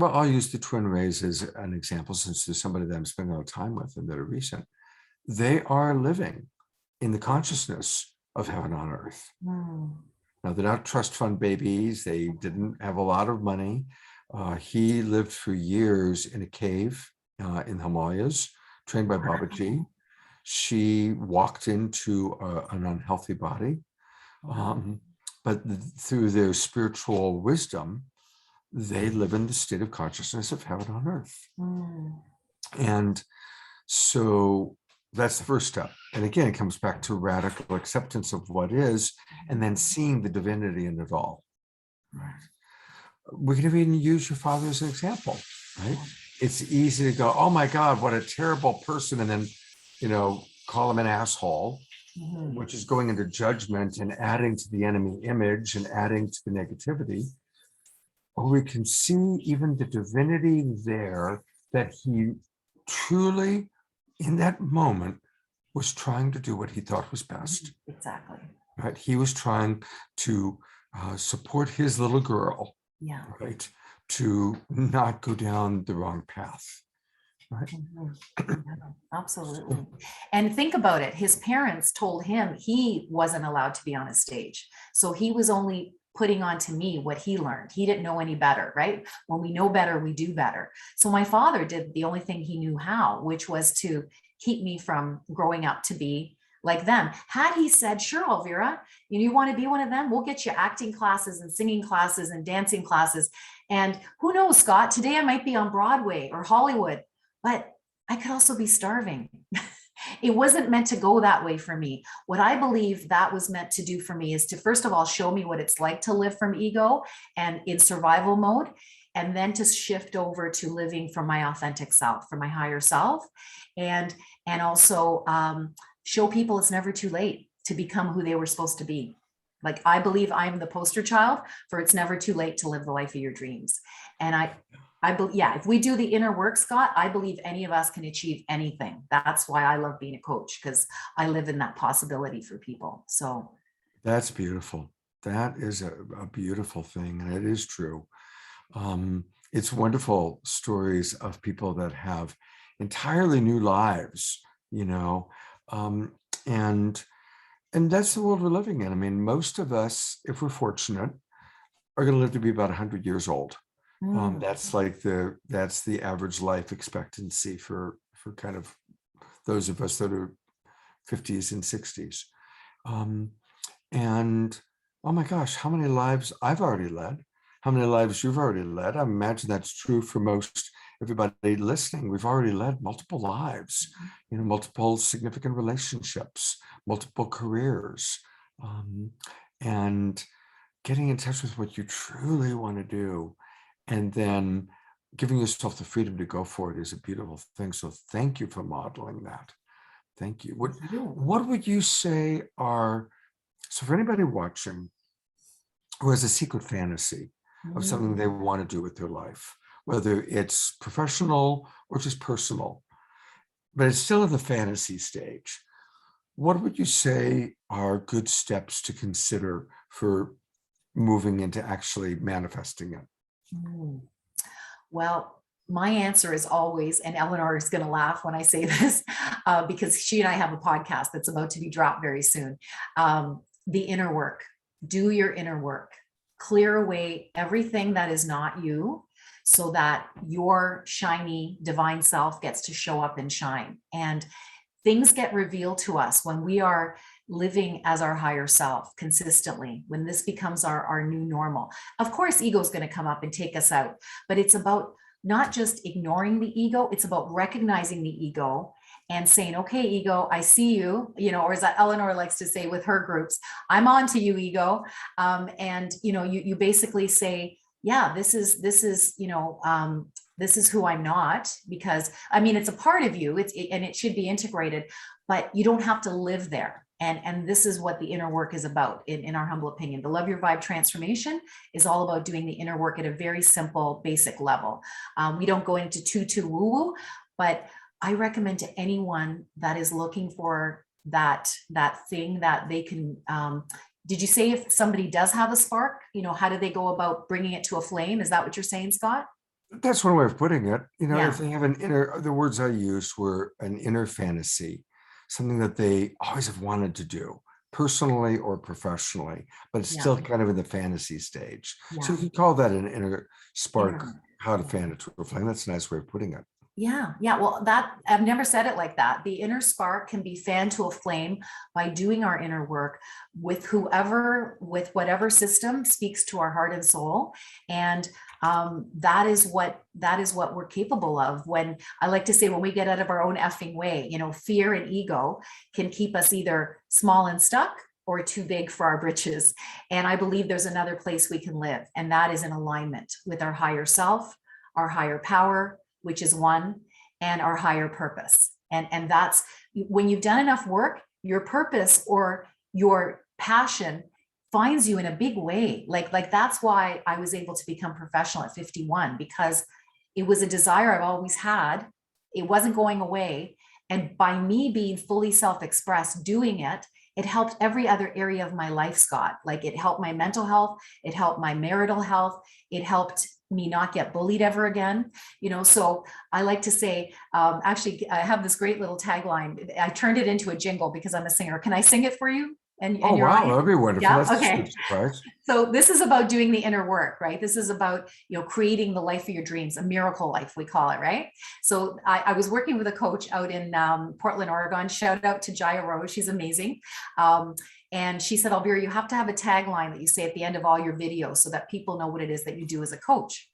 I'll use the twin rays as an example, since there's somebody that I'm spending a lot of time with and that are recent. They are living in the consciousness of heaven on earth. Now, they're not trust fund babies. They didn't have a lot of money. He lived for years in a cave in the Himalayas, trained by Babaji. She walked into an unhealthy body, but through their spiritual wisdom, they live in the state of consciousness of heaven on earth. And so that's the first step. And again, it comes back to radical acceptance of what is, and then seeing the divinity in it all. Right. We can even use your father as an example, right? It's easy to go, oh my God, what a terrible person, and then, call him an asshole, which is going into judgment and adding to the enemy image and adding to the negativity. Or we can see even the divinity there, that he truly, in that moment, was trying to do what he thought was best. Exactly. Right? He was trying to support his little girl. Yeah. Right. To not go down the wrong path. Right. Absolutely. And think about it. His parents told him he wasn't allowed to be on a stage. So he was only putting on to me what he learned. He didn't know any better, right? When we know better, we do better. So my father did the only thing he knew how, which was to keep me from growing up to be like them. Had he said, sure, Elvira, you want to be one of them? We'll get you acting classes and singing classes and dancing classes. And who knows, Scott, today I might be on Broadway or Hollywood, but I could also be starving. it wasn't meant to go that way for me. What I believe that was meant to do for me is to, first of all, show me what it's like to live from ego and in survival mode, and then to shift over to living from my authentic self, from my higher self, and also show people it's never too late to become who they were supposed to be. Like, I believe I'm the poster child for it's never too late to live the life of your dreams. And I believe, yeah, if we do the inner work, Scott, I believe any of us can achieve anything. That's why I love being a coach, because I live in that possibility for people. So That's beautiful. That is a beautiful thing. And it is true. It's wonderful stories of people that have entirely new lives, and that's the world we're living in. I mean, most of us, if we're fortunate, are going to live to be about 100 years old. That's the average life expectancy for kind of those of us that are 50s and 60s. And oh my gosh, how many lives I've already led, how many lives you've already led. I imagine that's true for most everybody listening. We've already led multiple lives, multiple significant relationships, multiple careers, and getting in touch with what you truly want to do, and then giving yourself the freedom to go for it is a beautiful thing. So thank you for modeling that. Thank you. What would you say are, so for anybody watching who has a secret fantasy of something they want to do with their life, whether it's professional or just personal, but it's still in the fantasy stage, what would you say are good steps to consider for moving into actually manifesting it? Well, my answer is always, and Eleanor is going to laugh when I say this, because she and I have a podcast that's about to be dropped very soon. The inner work. Do your inner work. Clear away everything that is not you, so that your shiny divine self gets to show up and shine. And things get revealed to us when we are living as our higher self consistently, when this becomes our new normal. Of course, ego is going to come up and take us out, but it's about not just ignoring the ego, it's about recognizing the ego and saying, okay, ego, I see you, or as Eleanor likes to say with her groups, I'm on to you, ego. And, you basically say, yeah, this is who I'm not, because it's a part of you, and it should be integrated, but you don't have to live there. And this is what the inner work is about, in our humble opinion. The Love Your Vibe transformation is all about doing the inner work at a very simple, basic level. We don't go into too woo-woo, but I recommend to anyone that is looking for that thing that they can, did you say if somebody does have a spark, how do they go about bringing it to a flame? Is that what you're saying, Scott? That's one way of putting it. Yeah. If they have an inner, the words I used were an inner fantasy, something that they always have wanted to do, personally or professionally, but it's still kind of in the fantasy stage. So you can call that an inner spark, how to fan it to a flame. That's a nice way of putting it. Yeah. Well, I've never said it like that. The inner spark can be fanned to a flame by doing our inner work with whatever system speaks to our heart and soul. And that is what we're capable of. When I like to say, when we get out of our own effing way, fear and ego can keep us either small and stuck or too big for our britches. And I believe there's another place we can live, and that is in alignment with our higher self, our higher power, which is one, and our higher purpose. And that's when you've done enough work, your purpose or your passion finds you in a big way. Like that's why I was able to become professional at 51, because it was a desire I've always had. It wasn't going away. And by me being fully self-expressed, doing it, it helped every other area of my life, Scott. Like, it helped my mental health. It helped my marital health. It helped me not get bullied ever again. So I like to say, actually, I have this great little tagline. I turned it into a jingle because I'm a singer. Can I sing it for you? And oh, wow, that'd be wonderful. Yeah? That's okay. a good surprise. So this is about doing the inner work, right? This is about, creating the life of your dreams, a miracle life, we call it, right? So I was working with a coach out in Portland, Oregon. Shout out to Jaya Rose. She's amazing. And she said, Elvira, you have to have a tagline that you say at the end of all your videos so that people know what it is that you do as a coach.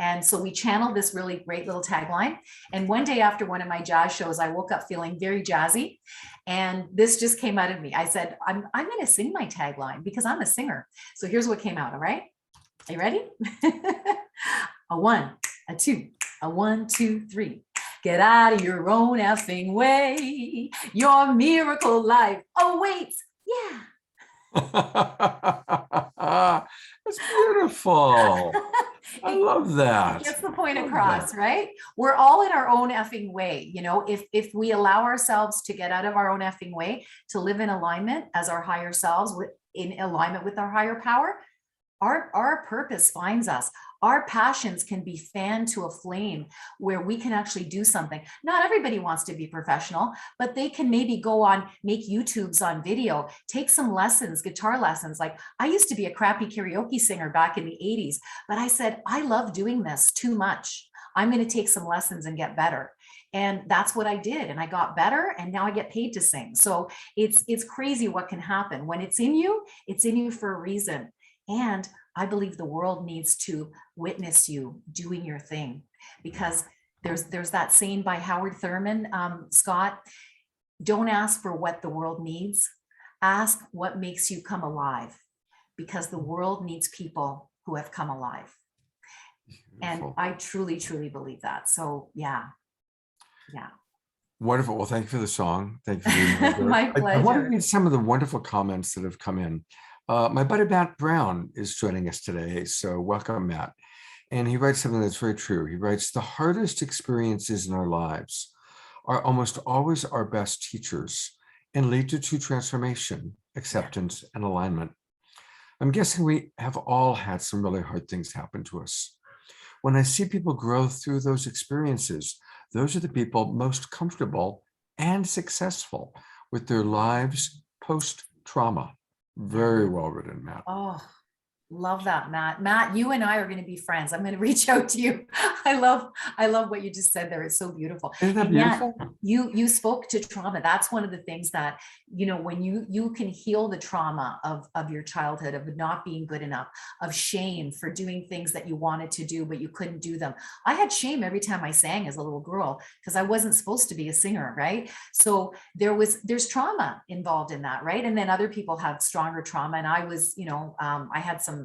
And so we channeled this really great little tagline. And one day after one of my jazz shows, I woke up feeling very jazzy. And this just came out of me. I said, I'm going to sing my tagline because I'm a singer. So here's what came out. All right. Are you ready? A 1, a 2, a 1, 2, 3. Get out of your own effing way. Your miracle life awaits. Yeah. That's beautiful. I love that. Gets the point across, right? We're all in our own effing way. You know, if we allow ourselves to get out of our own effing way, to live in alignment as our higher selves, in alignment with our higher power, our purpose finds us. Our passions can be fanned to a flame where we can actually do something. Not everybody wants to be professional, but they can maybe go on, make YouTubes on video, take some lessons, guitar lessons. Like I used to be a crappy karaoke singer back in the 80s, but I said, I love doing this too much. I'm going to take some lessons and get better. And that's what I did. And I got better and now I get paid to sing. So it's crazy what can happen. When it's in you for a reason. And I believe the world needs to witness you doing your thing, because there's that saying by Howard Thurman, Scott, don't ask for what the world needs, ask what makes you come alive, because the world needs people who have come alive. Beautiful. And I truly, truly believe that. So yeah. Wonderful. Well, thank you for the song. Thank you for being here. My pleasure. I want to read some of the wonderful comments that have come in. My buddy Matt Brown is joining us today. So welcome, Matt. And he writes something that's very true. He writes, the hardest experiences in our lives are almost always our best teachers and lead to true transformation, acceptance, and alignment. I'm guessing we have all had some really hard things happen to us. When I see people grow through those experiences, those are the people most comfortable and successful with their lives post-trauma. Very well written, Matt. Oh, love that, Matt. Matt, you and I are going to be friends. I'm going to reach out to you. I love what you just said there. It's so beautiful. Isn't that beautiful? You spoke to trauma. That's one of the things that, you know, when you can heal the trauma of your childhood, of not being good enough, of shame for doing things that you wanted to do, but you couldn't do them. I had shame every time I sang as a little girl because I wasn't supposed to be a singer, right? So there's trauma involved in that, right? And then other people have stronger trauma. And I was, you know, I had some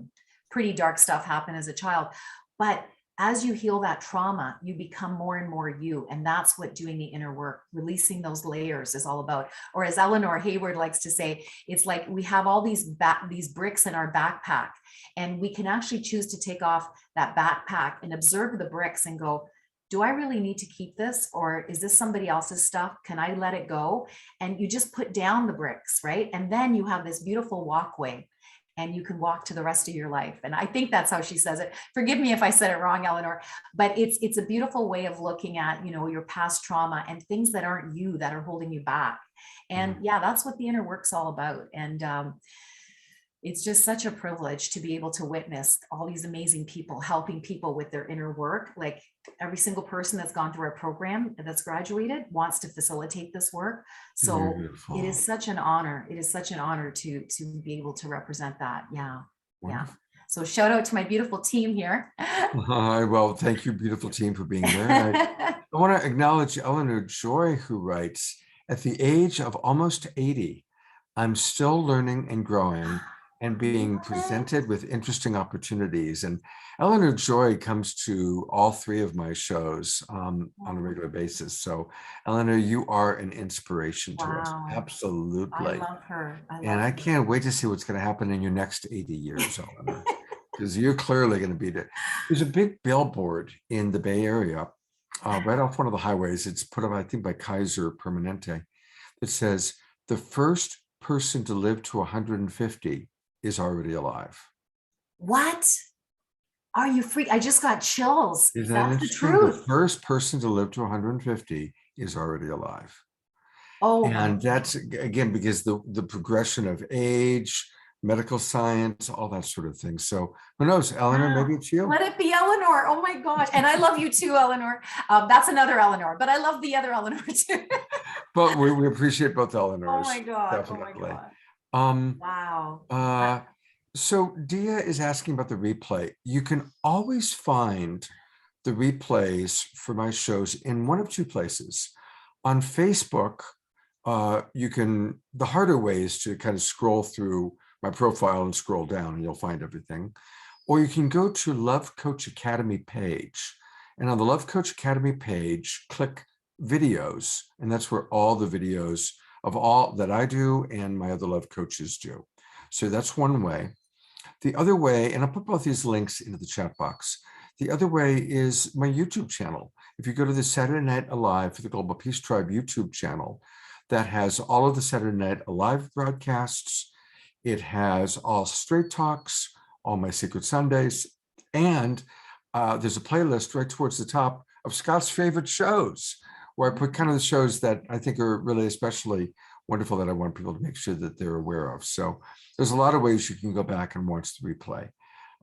pretty dark stuff happen as a child, but as you heal that trauma, you become more and more you. And that's what doing the inner work, releasing those layers is all about. Or as Eleanor Hayward likes to say, it's like we have all these bricks in our backpack, and we can actually choose to take off that backpack and observe the bricks and go, do I really need to keep this? Or is this somebody else's stuff? Can I let it go? And you just put down the bricks, right? And then you have this beautiful walkway, and you can walk to the rest of your life. And I think that's how she says it. Forgive me if I said it wrong, Eleanor, but it's a beautiful way of looking at, you know, your past trauma and things that aren't you, that are holding you back. And yeah, that's what the inner work's all about. And it's just such a privilege to be able to witness all these amazing people helping people with their inner work. Like every single person that's gone through our program that's graduated wants to facilitate this work. So beautiful. It is such an honor. It is such an honor to be able to represent that. Yeah. Wonderful. Yeah. So shout out to my beautiful team here. Well, thank you, beautiful team, for being there. I want to acknowledge Eleanor Joy, who writes, at the age of almost 80, I'm still learning and growing and being presented with interesting opportunities. And Eleanor Joy comes to all three of my shows on a regular basis. So Eleanor, you are an inspiration to us. Absolutely. I love her. I can't wait to see what's going to happen in your next 80 years, Eleanor, because you're clearly going to be there. There's a big billboard in the Bay Area, right off one of the highways. It's put up, I think, by Kaiser Permanente. It says, the first person to live to 150 is already alive. What? Are you free? I just got chills. Isn't that the truth? The first person to live to 150 is already alive. Oh, and that's, again, because the progression of age, medical science, all that sort of thing. So who knows, Eleanor, maybe it's you. Let it be Eleanor. Oh my gosh. And I love you too, Eleanor. That's another Eleanor, but I love the other Eleanor too. But we appreciate both Eleanors. Oh my God. Definitely. Oh my God. Wow. So Dia is asking about the replay. You can always find the replays for my shows in one of two places. On Facebook, the harder way is to kind of scroll through my profile and scroll down and you'll find everything. Or you can go to Love Coach Academy page. And on the Love Coach Academy page, click videos. And that's where all the videos of all that I do and my other love coaches do. So that's one way. The other way, and I'll put both these links into the chat box. The other way is my YouTube channel. If you go to the Saturday Night Alive for the Global Peace Tribe YouTube channel, that has all of the Saturday Night Alive broadcasts. It has all straight talks, all my Secret Sundays, and there's a playlist right towards the top of Scott's favorite shows, where I put kind of the shows that I think are really especially wonderful that I want people to make sure that they're aware of. So there's a lot of ways you can go back and watch the replay.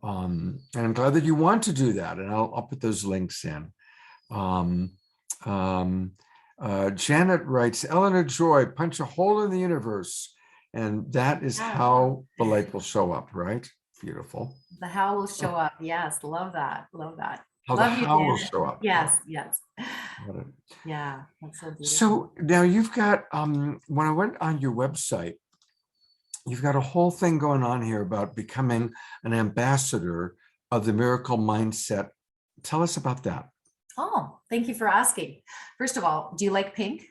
And I'm glad that you want to do that. And I'll put those links in. Janet writes, Eleanor Joy, punch a hole in the universe. And that is how the light will show up, right? Beautiful. The how will show up. Yes. Love that. Love that. How Love the you, how will Janet. show up. Yes. Yes. Yeah. That's so beautiful. So now you've got, when I went on your website, you've got a whole thing going on here about becoming an ambassador of the miracle mindset. Tell us about that. Oh, thank you for asking. First of all, do you like pink?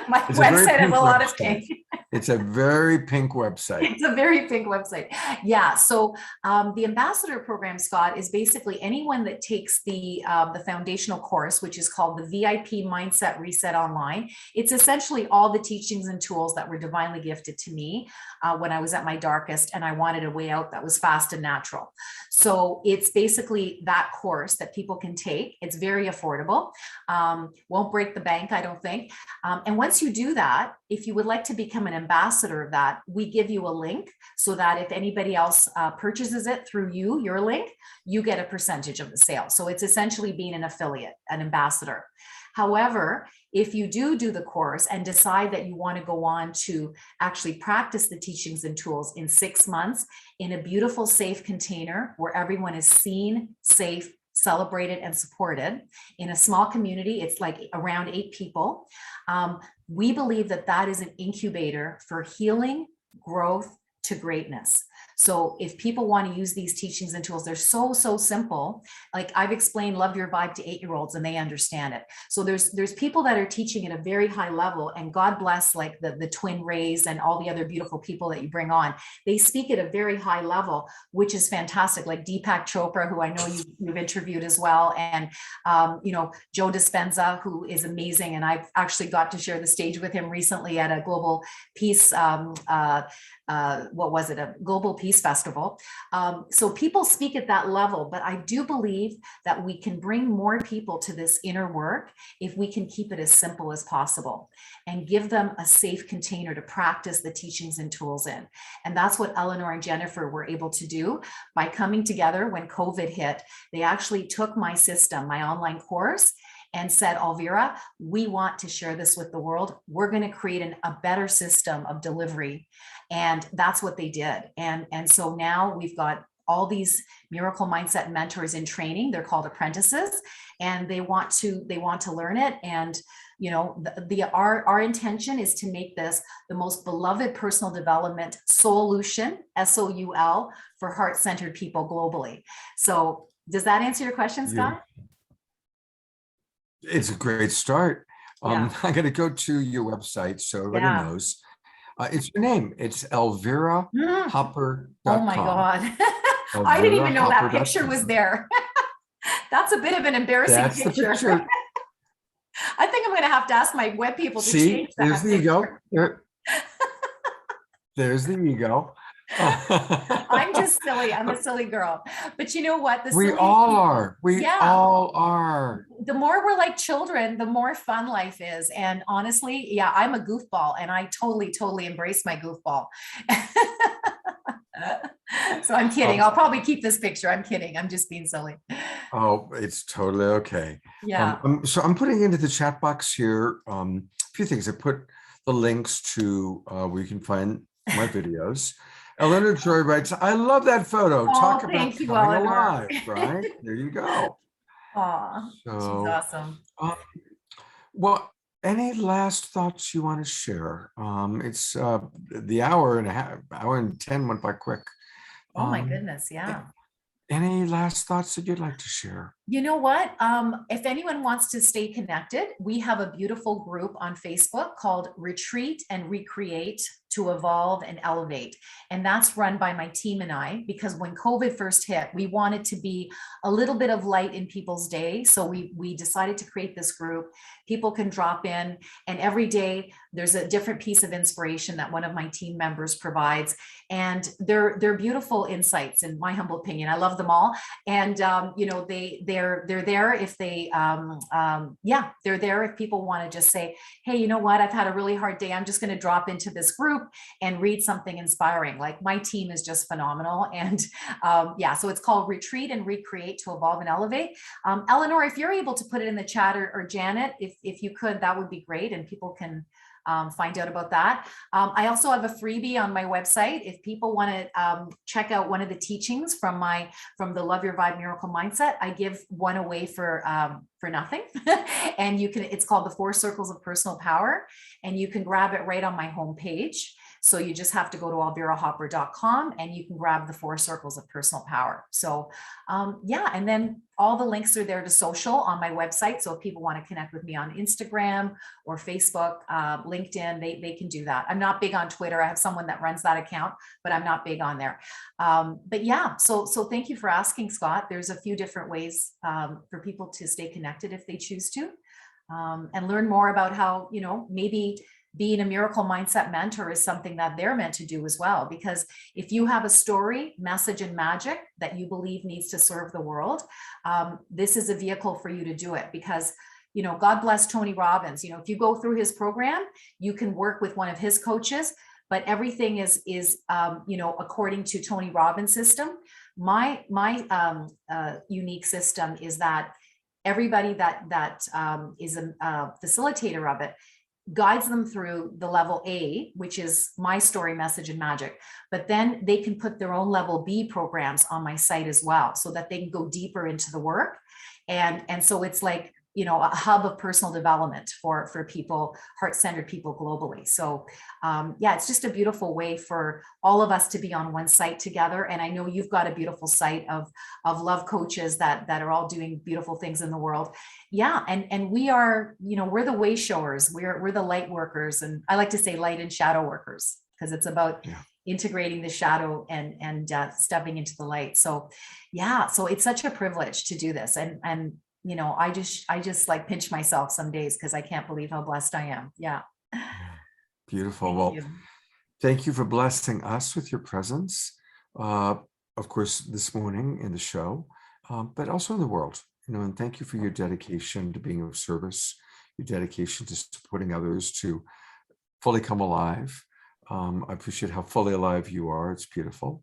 My It's website has a lot of pink. It's a very pink website. It's a very pink website. Yeah. So the ambassador program, Scott, is basically anyone that takes the foundational course, which is called the VIP Mindset Reset Online. It's essentially all the teachings and tools that were divinely gifted to me when I was at my darkest, and I wanted a way out that was fast and natural. So it's basically that course that people can take. It's very affordable. Won't break the bank, I don't think. And once you do that, if you would like to become an ambassador of that, we give you a link so that if anybody else purchases it through your link, you get a percentage of the sale. So it's essentially being an affiliate, an ambassador. However, if you do the course and decide that you want to go on to actually practice the teachings and tools in 6 months in a beautiful, safe container where everyone is seen, safe, celebrated, and supported in a small community, it's like around 8 people. We believe that that is an incubator for healing, growth to greatness. So if people want to use these teachings and tools, they're so simple. Like I've explained Love Your Vibe to 8-year-olds and they understand it. So there's people that are teaching at a very high level, and God bless like the twin rays and all the other beautiful people that you bring on. They speak at a very high level, which is fantastic. Like Deepak Chopra, who I know you've interviewed as well. And, Joe Dispenza, who is amazing. And I've actually got to share the stage with him recently at a global peace, a global peace festival. So people speak at that level, but I do believe that we can bring more people to this inner work if we can keep it as simple as possible and give them a safe container to practice the teachings and tools in. And that's what Eleanor and Jennifer were able to do by coming together when COVID hit. They actually took my system, my online course, and said, Elvira, we want to share this with the world. We're going to create a better system of delivery. And that's what they did. And so now we've got all these miracle mindset mentors in training. They're called apprentices, and they want to learn it. And our intention is to make this the most beloved personal development solution, SOUL, for heart-centered people globally. So does that answer your question, Scott? It's a great start. Yeah. I'm going to go to your website so everybody knows. It's your name. It's ElviraHopper.com. Oh my God. I didn't even know that picture was there. That's a bit of an embarrassing picture. I think I'm going to have to ask my web people to change that. There's the ego. There's the ego. I'm just silly. I'm a silly girl. But you know what? We all are. We all are. The more we're like children, the more fun life is. And honestly, I'm a goofball, and I totally embrace my goofball. So I'm kidding. I'll probably keep this picture. I'm kidding. I'm just being silly. Oh, it's totally okay. Yeah. So I'm putting into the chat box here a few things. I put the links to where you can find my videos. Eleanor Joy writes, I love that photo. Talk Oh, about thank you, coming Eleanor. alive, right? There you go. Aw, she's So, awesome. um, well, any last thoughts you want to share? It's the hour and a half, hour and 10 went by quick. Oh my Um, goodness, a- yeah. any last thoughts that you'd like to share? You know what? If anyone wants to stay connected, we have a beautiful group on Facebook called Retreat and Recreate to Evolve and Elevate. And that's run by my team and I, because when COVID first hit, we wanted to be a little bit of light in people's day. So we decided to create this group. People can drop in, and every day there's a different piece of inspiration that one of my team members provides. And they're beautiful insights, in my humble opinion. I love them all. And you know, they're there if they yeah, they're there if people want to just say, hey, you know what, I've had a really hard day, I'm just going to drop into this group and read something inspiring. Like, my team is just phenomenal. And yeah, so it's called Retreat and Recreate to Evolve and Elevate. Eleanor, if you're able to put it in the chat, or Janet, if you could, that would be great, and people can find out about that. I also have a freebie on my website. If people want to check out one of the teachings from the Love Your Vibe Miracle Mindset, I give one away for nothing. And you can, it's called the 4 Circles of Personal Power, and you can grab it right on my homepage. So you just have to go to elvirahopper.com and you can grab the 4 Circles of Personal Power. So yeah, and then all the links are there to social on my website. So if people want to connect with me on Instagram or Facebook, LinkedIn, they can do that. I'm not big on Twitter. I have someone that runs that account, but I'm not big on there. But yeah, so thank you for asking, Scott. There's a few different ways for people to stay connected if they choose to, and learn more about how, you know, maybe being a miracle mindset mentor is something that they're meant to do as well. Because if you have a story, message, and magic that you believe needs to serve the world, this is a vehicle for you to do it. Because, you know, God bless Tony Robbins. You know, if you go through his program, you can work with one of his coaches, but everything is you know, according to Tony Robbins' system. My unique system is that everybody that is a facilitator of it guides them through the level A, which is my story, message, and magic. But then they can put their own level B programs on my site as well, so that they can go deeper into the work. And so it's like, you know, a hub of personal development for people, heart-centered people globally. So yeah, it's just a beautiful way for all of us to be on one site together. And I know you've got a beautiful site of love coaches that are all doing beautiful things in the world. Yeah, and we are, you know, we're the way showers, we're the light workers, and I like to say light and shadow workers, because it's about integrating the shadow and stepping into the light. So yeah, so it's such a privilege to do this, and you know, I just like pinch myself some days because I can't believe how blessed I am. Yeah. Beautiful. Thank Well, you. thank you for blessing us with your presence. Of course, this morning in the show, but also in the world. You know, and thank you for your dedication to being of service, your dedication to supporting others to fully come alive. I appreciate how fully alive you are. It's beautiful.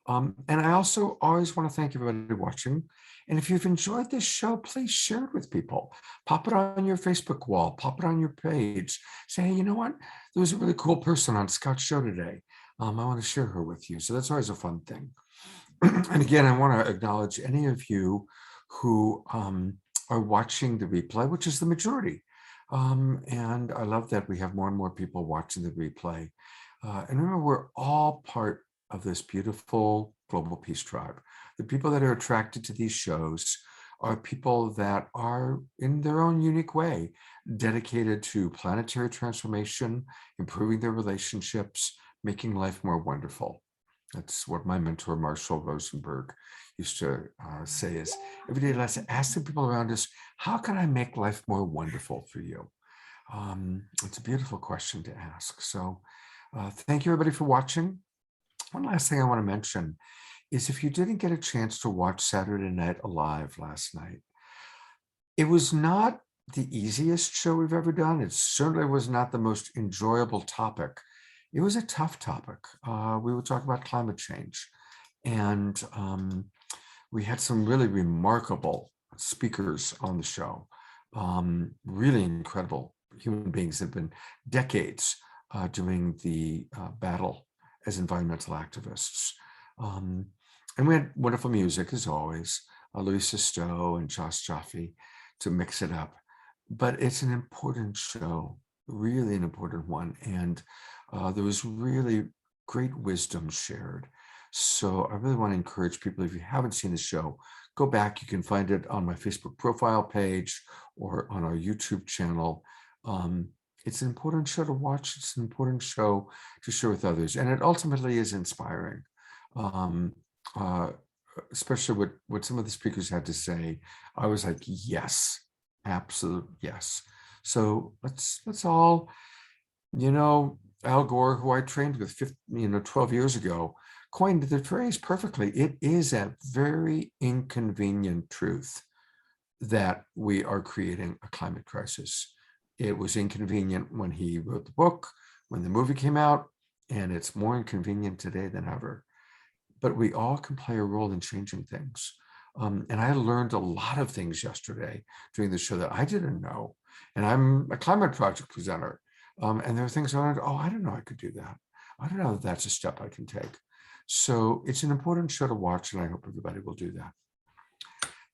And I also always want to thank everybody watching. And if you've enjoyed this show, please share it with people. Pop it on your Facebook wall, pop it on your page. Say, hey, you know what? There was a really cool person on Scott's show today. I want to share her with you. So that's always a fun thing. And again, I want to acknowledge any of you who are watching the replay, which is the majority. And I love that we have more and more people watching the replay. And remember, we're all part of this beautiful global peace tribe. The people that are attracted to these shows are people that are, in their own unique way, dedicated to planetary transformation, improving their relationships, making life more wonderful. That's what my mentor, Marshall Rosenberg, used to say is, every day, let's ask the people around us, how can I make life more wonderful for you? It's a beautiful question to ask. So thank you, everybody, for watching. One last thing I want to mention is, if you didn't get a chance to watch Saturday Night Alive last night, it was not the easiest show we've ever done. It certainly was not the most enjoyable topic. It was a tough topic. We were talking about climate change, and we had some really remarkable speakers on the show, really incredible human beings that have been decades doing the battle as environmental activists. And we had wonderful music, as always, Louisa Stowe and Josh Jaffe to mix it up. But it's an important show, really an important one. And there was really great wisdom shared. So I really want to encourage people, if you haven't seen the show, go back. You can find it on my Facebook profile page or on our YouTube channel. It's an important show to watch. It's an important show to share with others. And it ultimately is inspiring, especially what some of the speakers had to say. I was like, yes, absolute yes. So let's all, Al Gore, who I trained with 12 years ago, coined the phrase perfectly. It is a very inconvenient truth that we are creating a climate crisis. It was inconvenient when he wrote the book, when the movie came out, and it's more inconvenient today than ever. But we all can play a role in changing things. And I learned a lot of things yesterday during the show that I didn't know. And I'm a climate project presenter. And there are things I learned, I didn't know I could do that. I don't know that that's a step I can take. So it's an important show to watch, and I hope everybody will do that.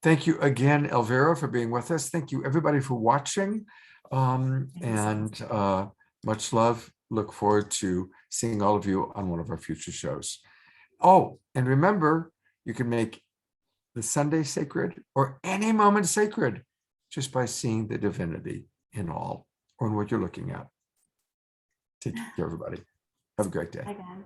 Thank you again, Elvira, for being with us. Thank you, everybody, for watching. And much love. Look forward to seeing all of you on one of our future shows. Oh, and remember, you can make the Sunday sacred or any moment sacred just by seeing the divinity in all or in what you're looking at. Take care, everybody. Have a great day. Bye, guys.